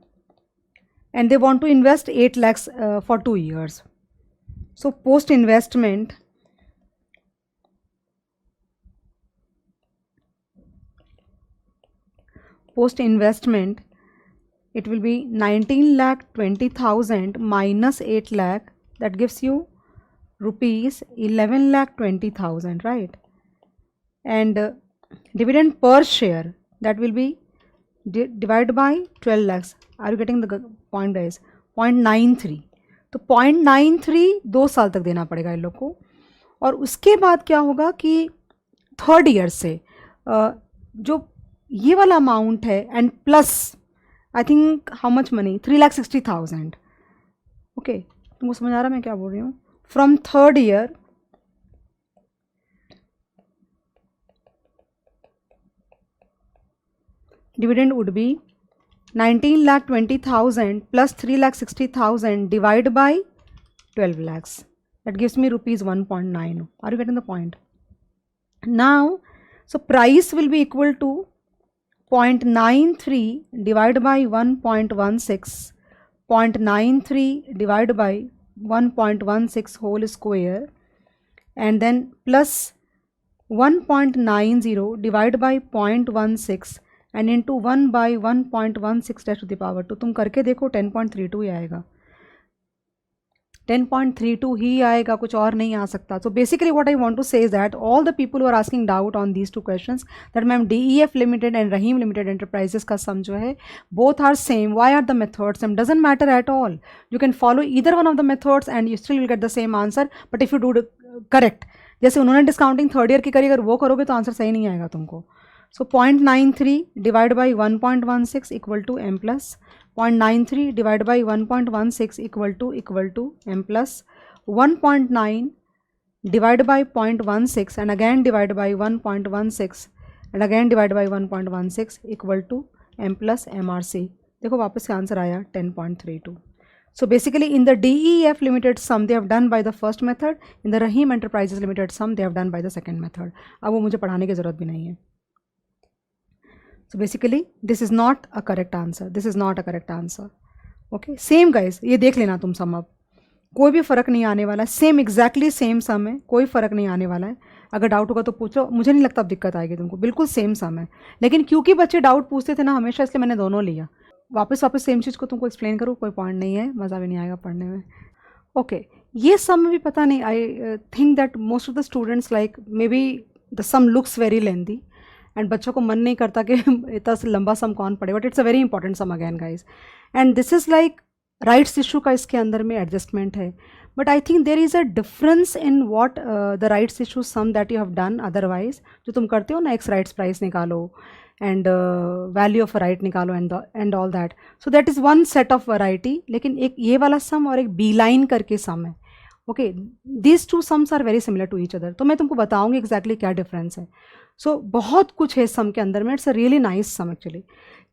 and they want to invest 8 lakhs for 2 years. So post investment it will be 19,20,000 minus 8 lakh, that gives you rupees 11,20,000, right. and dividend per share, that will be divided by 12 lakhs. Are you getting the point guys? 0.93. तो 0.93 2 साल तक देना पड़ेगा इन लोग को. और उसके बाद क्या होगा कि थर्ड ईयर से जो ये वाला अमाउंट है and plus I think how much money 3,60,000. Okay, तुमको समझ आ रहा मैं क्या बोल रही हूँ. From third year dividend would be 19,20,000 plus 3,60,000 divided by 12 lakhs. That gives me rupees 1.9. Are you getting the point? Now, so price will be equal to 0.93 divided by 1.16, 0.93 divided by 1.16 whole square, and then plus 1.90 divided by 0.16 and into 1 by 1.16 dash to the power 2. तुम करके देखो 10.32 ही आएगा. 10.32 ही आएगा, कुछ और नहीं आ सकता. So basically what I want to say is that all the people who are asking doubt on these two questions, that ma'am DEF Limited and Rahim Limited Enterprises का sum जो है both are same. Why are the methods same? Doesn't matter at all. You can follow either one of the methods and you still will get the same answer. But if you do correct, जैसे उन्होंने discounting third year की करी, अगर वो करोगे तो answer सही नहीं आएगा तुमको. So 0.93 divided by 1.16 equal to m plus 0.93 divided by 1.16 equal to m plus 1.9 divided by 0.16 and again divided by 1.16 and again divided by 1.16 equal to m plus MRC. देखो वापस से आंसर आया 10.32. So basically in the DEF Limited sum they have done by the first method, in the Rahim Enterprises Limited sum they have done by the second method. अब वो मुझे पढ़ाने की ज़रूरत भी नहीं है. So basically this is not a correct answer. This is not a correct answer. Okay, same guys, ये देख लेना तुम सम. अब कोई भी फ़र्क नहीं आने वाला है. सेम एग्जैक्टली सेम सम है, कोई फ़र्क नहीं आने वाला है. अगर डाउट होगा तो पूछो, मुझे नहीं लगता अब दिक्कत आएगी तुमको. बिल्कुल सेम सम है, लेकिन क्योंकि बच्चे डाउट पूछते थे ना हमेशा, इसलिए मैंने दोनों लिया. वापस सेम चीज़ को तुमको एक्सप्लेन करूँ, कोई पॉइंट नहीं है, मज़ा भी नहीं आएगा पढ़ने में. ओके, ये सम में भी पता नहीं, I think that most of the students like maybe the sum looks very lengthy and बच्चों को मन नहीं करता कि इतना लंबा सम कौन पढ़े. But it's a very important sum again guys. And this is like rights issue का इसके अंदर में एडजस्टमेंट है. But I think there is a difference in what the rights issue sum that you have done otherwise. जो तुम करते हो ना, एक्स राइट्स प्राइस निकालो एंड वैल्यू ऑफ राइट निकालो and all that. So that is one set of variety. लेकिन एक ये वाला सम और एक बी लाइन करके सम है. Okay, these two sums are very similar to each other. तो मैं तुमको बताऊँगी एग्जैक्टली क्या डिफरेंस है. सो बहुत कुछ है सम के अंदर में. It's a really nice sum actually.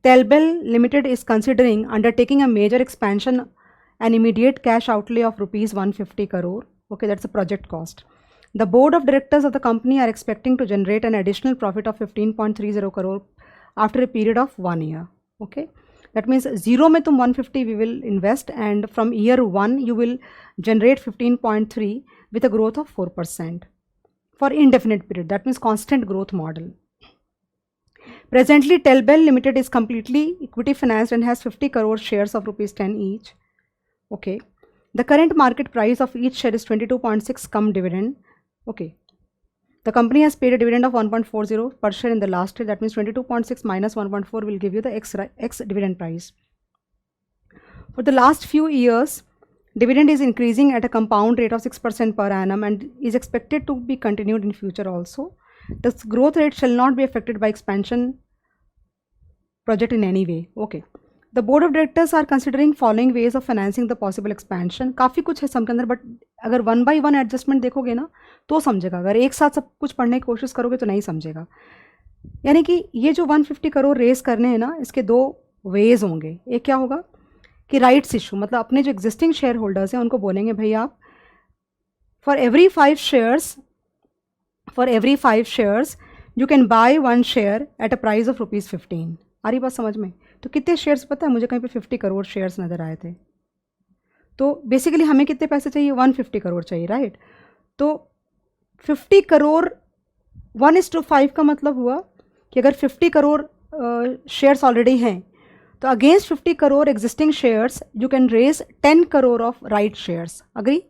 Telbel Limited is considering undertaking a major expansion and immediate cash outlay of rupees 150 crore. Okay, that's the project cost. The board of directors of the company are expecting to generate an additional profit of 15.30 crore after a period of 1 year. Okay, that means zero में तुम 150 we will invest and from year 1 you will generate 15.3 with a growth of 4% for indefinite period. That means constant growth model. Presently, Telbel Limited is completely equity financed and has 50 crore shares of rupees 10 each. Okay, The current market price of each share is 22.6 cum dividend. Okay. The company has paid a dividend of 1.40 per share in the last year. That means 22.6 minus 1.4 will give you the X dividend price. For the last few years, dividend is increasing at a compound rate of 6% per annum and is expected to be continued in future also. This growth rate shall not be affected by expansion project in any way. Okay. The board of directors are considering following ways of financing the possible expansion. काफ़ी कुछ है सम के अंदर, but अगर 1 by 1 adjustment देखोगे ना तो समझेगा, अगर एक साथ सब कुछ पढ़ने की कोशिश करोगे तो नहीं समझेगा। यानी कि ये जो 150 करोड़ रेस करने हैं ना, इसके 2 वेज होंगे। एक क्या होगा कि राइट्स इशू, मतलब अपने जो एग्जिस्टिंग शेयर होल्डर्स हैं उनको बोलेंगे भाई आप for every 5 shares you can buy 1 share at a price of ₹15। आ रही बात समझ में? तो कितने शेयर्स पता है मुझे? कहीं पे 50 करोड़ शेयर्स नज़र आए थे। तो बेसिकली हमें कितने पैसे चाहिए? 150 करोड़ चाहिए, राइट? तो 50 करोड़ 1:5 का मतलब हुआ कि अगर 50 करोड़ शेयर्स ऑलरेडी हैं तो against 50 crore existing shares you can raise 10 crore of right shares. Agree?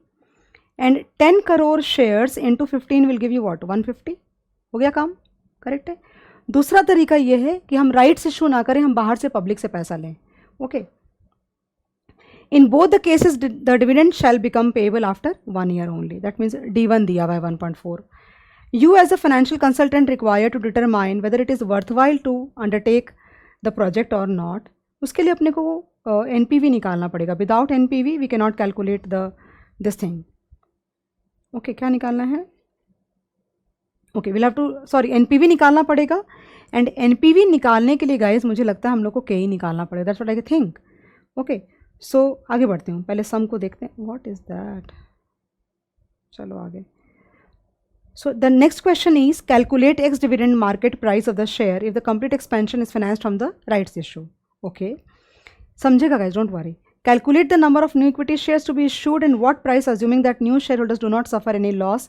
And 10 crore shares into 15 will give you what? 150। हो गया काम? करेक्ट है। दूसरा तरीका ये है कि हम राइट्स इशू ना करें, हम बाहर से पब्लिक से पैसा लें। Okay. In both the cases the dividend shall become payable after 1 year only. That means D1 दिया हुआ है 1.4। You as a financial consultant require to determine whether it is worthwhile to undertake the project और not. उसके लिए अपने को NPV निकालना पड़ेगा। Without NPV we can not calculate this thing. Okay, क्या निकालना है? Okay, will have to NPV निकालना पड़ेगा। एंड NPV निकालने के लिए गाइस मुझे लगता है हम लोग को KE निकालना पड़ेगा। That's what I think. Okay, so आगे बढ़ते हूँ, पहले सम को देखते हैं। What is that? चलो आगे। So the next question is calculate ex dividend market price of the share if the complete expansion is financed from the rights issue. Okay, समझेगा guys, don't worry. Calculate the number of new equity shares to be issued and what price, assuming that new shareholders do not suffer any loss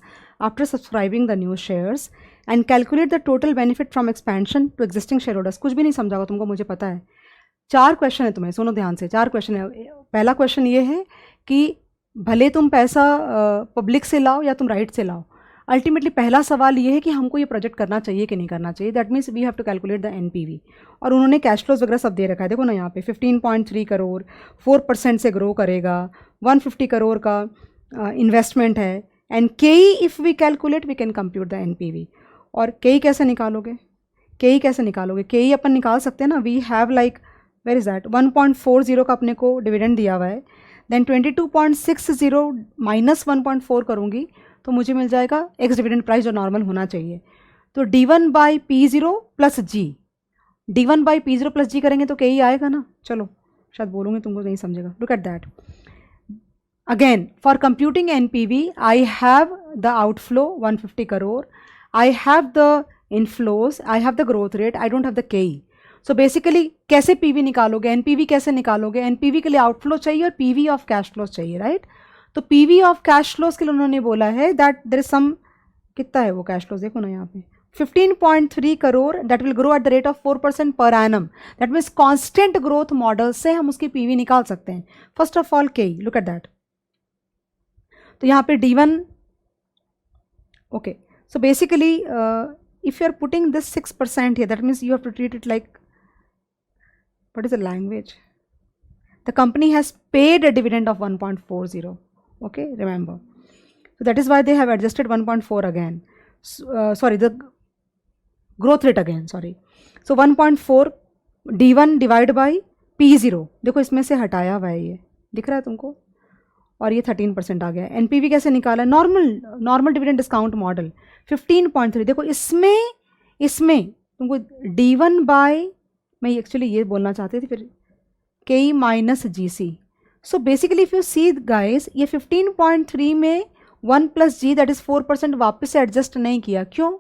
after subscribing the new shares, and calculate the total benefit from expansion to existing shareholders। कुछ भी नहीं समझा होगा तुमको, मुझे पता है। 4 question है, तुम्हें सुनो ध्यान से। 4 क्वेश्चन है। पहला क्वेश्चन ये है कि भले तुम पैसा पब्लिक से लाओ या तुम राइट से लाओ, अल्टीमेटली पहला सवाल ये है कि हमको ये प्रोजेक्ट करना चाहिए कि नहीं करना चाहिए। That means we have to calculate the NPV। और उन्होंने कैश फ्लोज वगैरह सब दे रखा है। देखो ना यहाँ पे 15.3 करोड़ 4% से ग्रो करेगा, 150 करोड़ का इन्वेस्टमेंट है। And KE if we calculate we can compute the NPV। और KE कैसे निकालोगे? KE अपन निकाल सकते हैं ना। We have like where is that 1.40 का अपने को डिविडेंड दिया हुआ है। देन 22.60 माइनस 1.4 करूँगी तो मुझे मिल जाएगा एक्स डिविडेंड प्राइस जो नॉर्मल होना चाहिए। तो D1 by P0 plus G, D1 by P0 plus G करेंगे तो KE आएगा ना। चलो, शायद बोलूँगी तुमको नहीं समझेगा। Look at that again. For computing NPV I have the outflow 150 crore, I have the inflows, I have the growth rate, I don't have the KE। So basically कैसे PV निकालोगे? NPV कैसे निकालोगे? NPV के लिए आउटफ्लो चाहिए और PV of cash flows चाहिए, right? तो PV ऑफ कैश फ्लोज के लिए उन्होंने बोला है दैट देयर इज सम, कितना है वो कैश फ्लोज? देखो ना यहाँ पे 15.3 crore that will grow at the rate of 4% per annum. That means constant growth model से हम उसकी PV निकाल सकते हैं। First of all KE, look at that. तो यहाँ पे D1, okay, so basically if you are putting this 6% here, that means you have to treat it like, what is the language? The company has paid a dividend of 1.40. Okay, remember. So that is why they have adjusted 1.4 again. Sorry, the growth rate again, sorry. So 1.4 D1 divided by P0, देखो इसमें से हटाया हुआ है, ये दिख रहा है तुमको, और ये 13% आ गया। NPV कैसे निकाला? Normal dividend discount model 15.3। देखो इसमें तुमको D1 बाय, मैं एक्चुअली ये बोलना चाहती थी, फिर KE minus GC। So basically if you see guys, ये 15.3 में 1 प्लस G दैट इज़ 4% वापस से एडजस्ट नहीं किया। क्यों?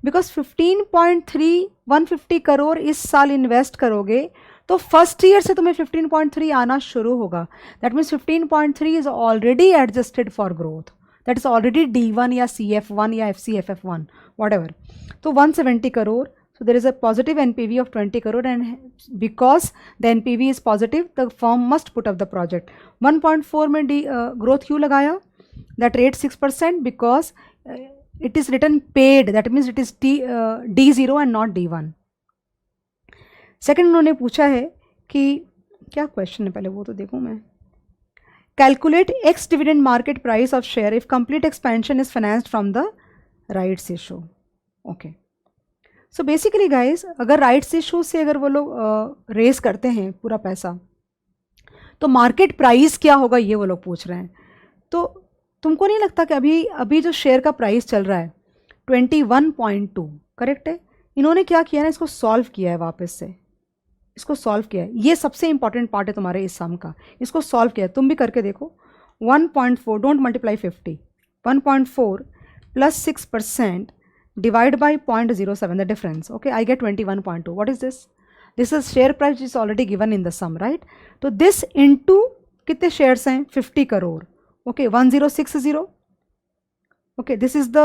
बिकॉज 15.3 150 करोड़ इस साल इन्वेस्ट करोगे तो फर्स्ट ईयर से तुम्हें 15.3 आना शुरू होगा। That means 15.3 is already adjusted for growth, that is already D1 या CF1 या FCFF1 वॉट एवर। तो 170 crore, So there is a positive NPV of 20 crore, and because the NPV is positive, the firm must put up the project. 1.4 में growth क्यों लगाया? That rate 6% because it is written paid, that means it is D0 and not D1. Second उन्होंने पूछा है कि क्या question है, पहले वो तो देखूँ मैं. Calculate ex dividend market price of share if complete expansion is financed from the rights issue. Okay, so basically guys, अगर राइट्स इशू से अगर वो लोग रेस करते हैं पूरा पैसा, तो मार्केट प्राइस क्या होगा ये वो लोग पूछ रहे हैं. तो तुमको नहीं लगता कि अभी जो शेयर का प्राइस चल रहा है 21.2, करेक्ट है? इन्होंने क्या किया ना, इसको सॉल्व किया है, वापस से इसको सॉल्व किया है. ये सबसे इंपॉर्टेंट पार्ट है तुम्हारे इस सम का. इसको सॉल्व किया है, तुम भी करके देखो. 1.4, don't multiply 50, 1.4 plus 6% divide by 0.07, the difference. Okay, I get 21.2. What is this? This is share price is already given in the sum, right? तो दिस इंटू कितने शेयर्स हैं? 50 crore. Okay, 1060. Okay, this is the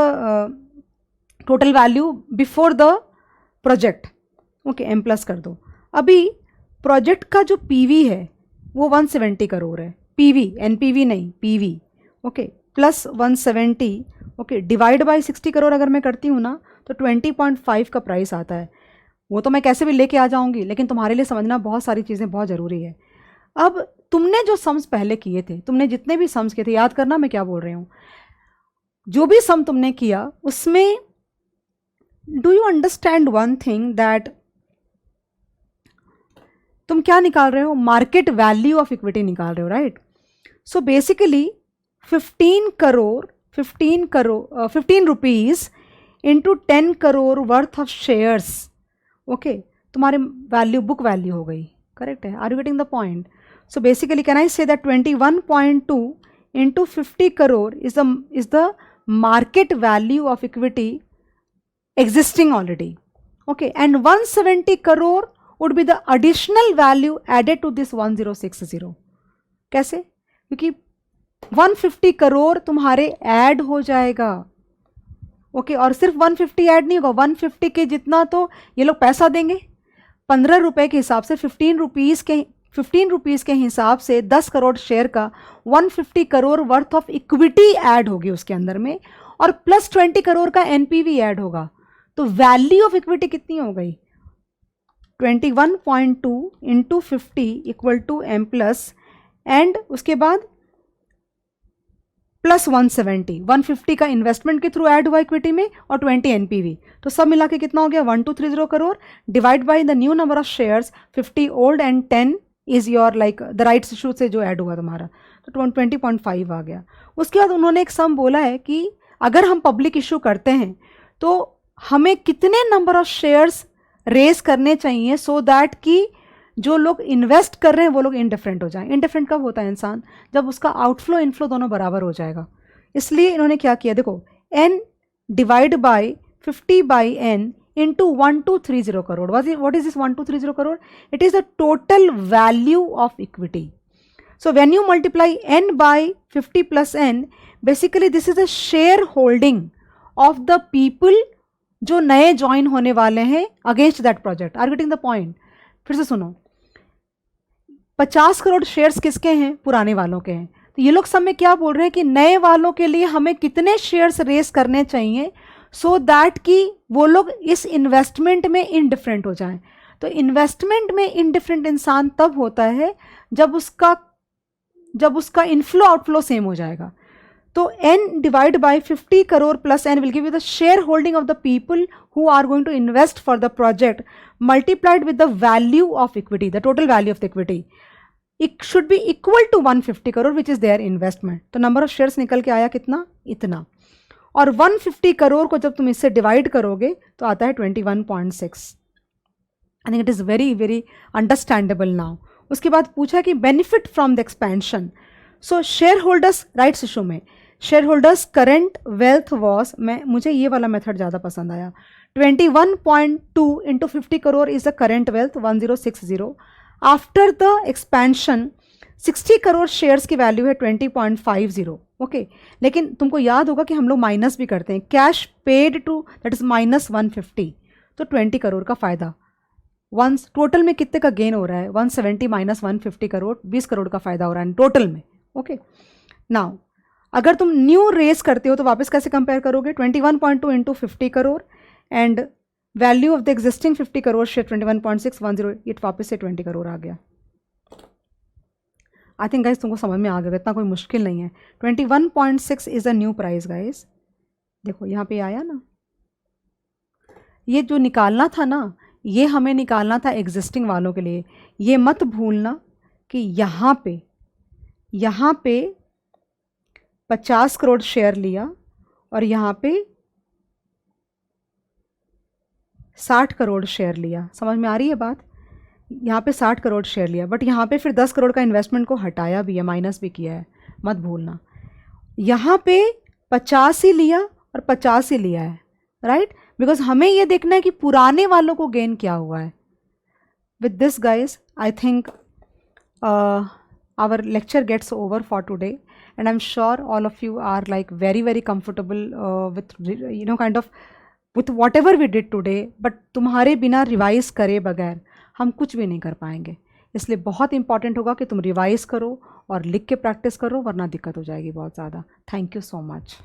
total value before the project. Okay, M plus कर दो. अभी project का जो पीवी है वो 170 करोड़ है. पीवी, एनपीवी नहीं, PV. Okay, plus 170. Okay, divide by 60 crore अगर मैं करती हूँ ना, तो 20.5 का प्राइस आता है. वो तो मैं कैसे भी लेके आ जाऊँगी, लेकिन तुम्हारे लिए समझना बहुत सारी चीज़ें बहुत ज़रूरी है. अब तुमने जो सम्स पहले किए थे, तुमने जितने भी सम्स किए थे, याद करना मैं क्या बोल रही हूँ. जो भी सम तुमने किया उसमें do you understand one thing, that तुम क्या निकाल रहे हो? मार्केट वैल्यू ऑफ इक्विटी निकाल रहे हो, right? So basically 15 rupees into 10 crore worth of shares. Okay, तुम्हारे वैल्यू बुक वैल्यू हो गई, करेक्ट है? Are you getting the point? So basically can I say that 21.2 into 50 crore is the market value of equity existing already. Okay, and 170 crore would be the additional value added to this 1060. कैसे? क्योंकि 150 करोड़ तुम्हारे add हो जाएगा. Okay, और सिर्फ 150 add नहीं होगा, 150 के जितना तो ये लोग पैसा देंगे. 15 रुपये के हिसाब से 15 रुपीज़ के हिसाब से 10 करोड़ शेयर का 150 crore worth of equity add होगी उसके अंदर में, और प्लस 20 करोड़ का एनपीवी ऐड होगा. तो वैल्यू ऑफ इक्विटी कितनी हो गई? 21.2 into 50 equal to M plus, and उसके बाद प्लस 150 का इन्वेस्टमेंट के थ्रू ऐड हुआ इक्विटी में, और 20 एनपीवी. तो सब मिला के कितना हो गया? 1230 crore divide by the new number of shares, 50 old and 10 is your like the rights issue से जो ऐड हुआ तुम्हारा, तो 20.5 आ गया. उसके बाद उन्होंने एक सम बोला है कि अगर हम पब्लिक इशू करते हैं तो हमें कितने नंबर ऑफ शेयर्स रेस करने चाहिए, सो दैट कि जो लोग इन्वेस्ट कर रहे हैं वो लोग इंडिफरेंट हो जाएं. इंडिफरेंट कब होता है इंसान? जब उसका आउटफ्लो इनफ्लो दोनों बराबर हो जाएगा. इसलिए इन्होंने क्या किया, देखो, n divide by 50 by n into 1230 crore. What is this 1230 crore? It is the total value of equity. So when you multiply n by 50 plus n, basically this is the share holding of the people जो नए ज्वाइन होने वाले हैं against that project. Are getting the point? फिर से सुनो, 50 crore shares किसके हैं? पुराने वालों के हैं. तो ये लोग सब में क्या बोल रहे हैं कि नए वालों के लिए हमें कितने शेयर्स रेस करने चाहिए, सो दैट कि वो लोग इस इन्वेस्टमेंट में इनडिफरेंट हो जाएं. तो इन्वेस्टमेंट में इनडिफरेंट इंसान तब होता है जब उसका इनफ्लो आउटफ्लो सेम हो जाएगा. तो n divide by 50 crore plus n will give you the share holding of the people who are going to invest for the project multiplied with the value of equity, the total value of the equity. It should be equal to 150 crore which is their investment. तो number of shares निकल के आया कितना? इतना. और 150 करोड़ को जब तुम इससे डिवाइड करोगे तो आता है 21.6. I think it is very very understandable now. उसके बाद पूछा कि benefit from the expansion. So share holders rights issue में share holders current wealth was, मुझे ये वाला मेथड ज़्यादा पसंद आया. 21.2 into 50 crore is the current wealth 1060. After the expansion 60 crore shares की वैल्यू है 20.50. ओके, लेकिन तुमको याद होगा कि हम लोग माइनस भी करते हैं. Cash paid to that is -150. तो 20 करोड़ का फ़ायदा। वंस टोटल में कितने का गेन हो रहा है, 170 माइनस 150 करोड़, 20 करोड़ का फ़ायदा हो रहा है टोटल में। ओके, नाउ अगर तुम न्यू रेस करते हो तो वापस कैसे कंपेयर करोगे, 21.2 into 50 crore and value of the existing 50 crore share 21.610, it वापस से 20 करोड़ आ गया। आई थिंक गाइज तुमको समझ में आ गया, इतना कोई मुश्किल नहीं है। 21.6 is a new price guys, देखो यहाँ पे आया ना, ये जो निकालना था ना, ये हमें निकालना था एग्जिस्टिंग वालों के लिए। ये मत भूलना कि यहाँ पे 50 करोड़ शेयर लिया और यहाँ पे 60 करोड़ शेयर लिया, समझ में आ रही है बात। यहाँ पे 60 करोड़ शेयर लिया, बट यहाँ पे फिर 10 करोड़ का इन्वेस्टमेंट को हटाया भी है, माइनस भी किया है, मत भूलना। यहाँ पे 50 ही लिया और 50 ही लिया है, राइट, बिकॉज हमें ये देखना है कि पुराने वालों को गेन क्या हुआ है। With this guys I think our lecture gets over for today, and I'm sure all of you are like very comfortable with kind of with whatever we did today, but तुम्हारे बिना revise करे बगैर हम कुछ भी नहीं कर पाएंगे। इसलिए बहुत इंपॉर्टेंट होगा कि तुम रिवाइज करो और लिख के प्रैक्टिस करो, वरना दिक्कत हो जाएगी बहुत ज़्यादा। Thank you so much.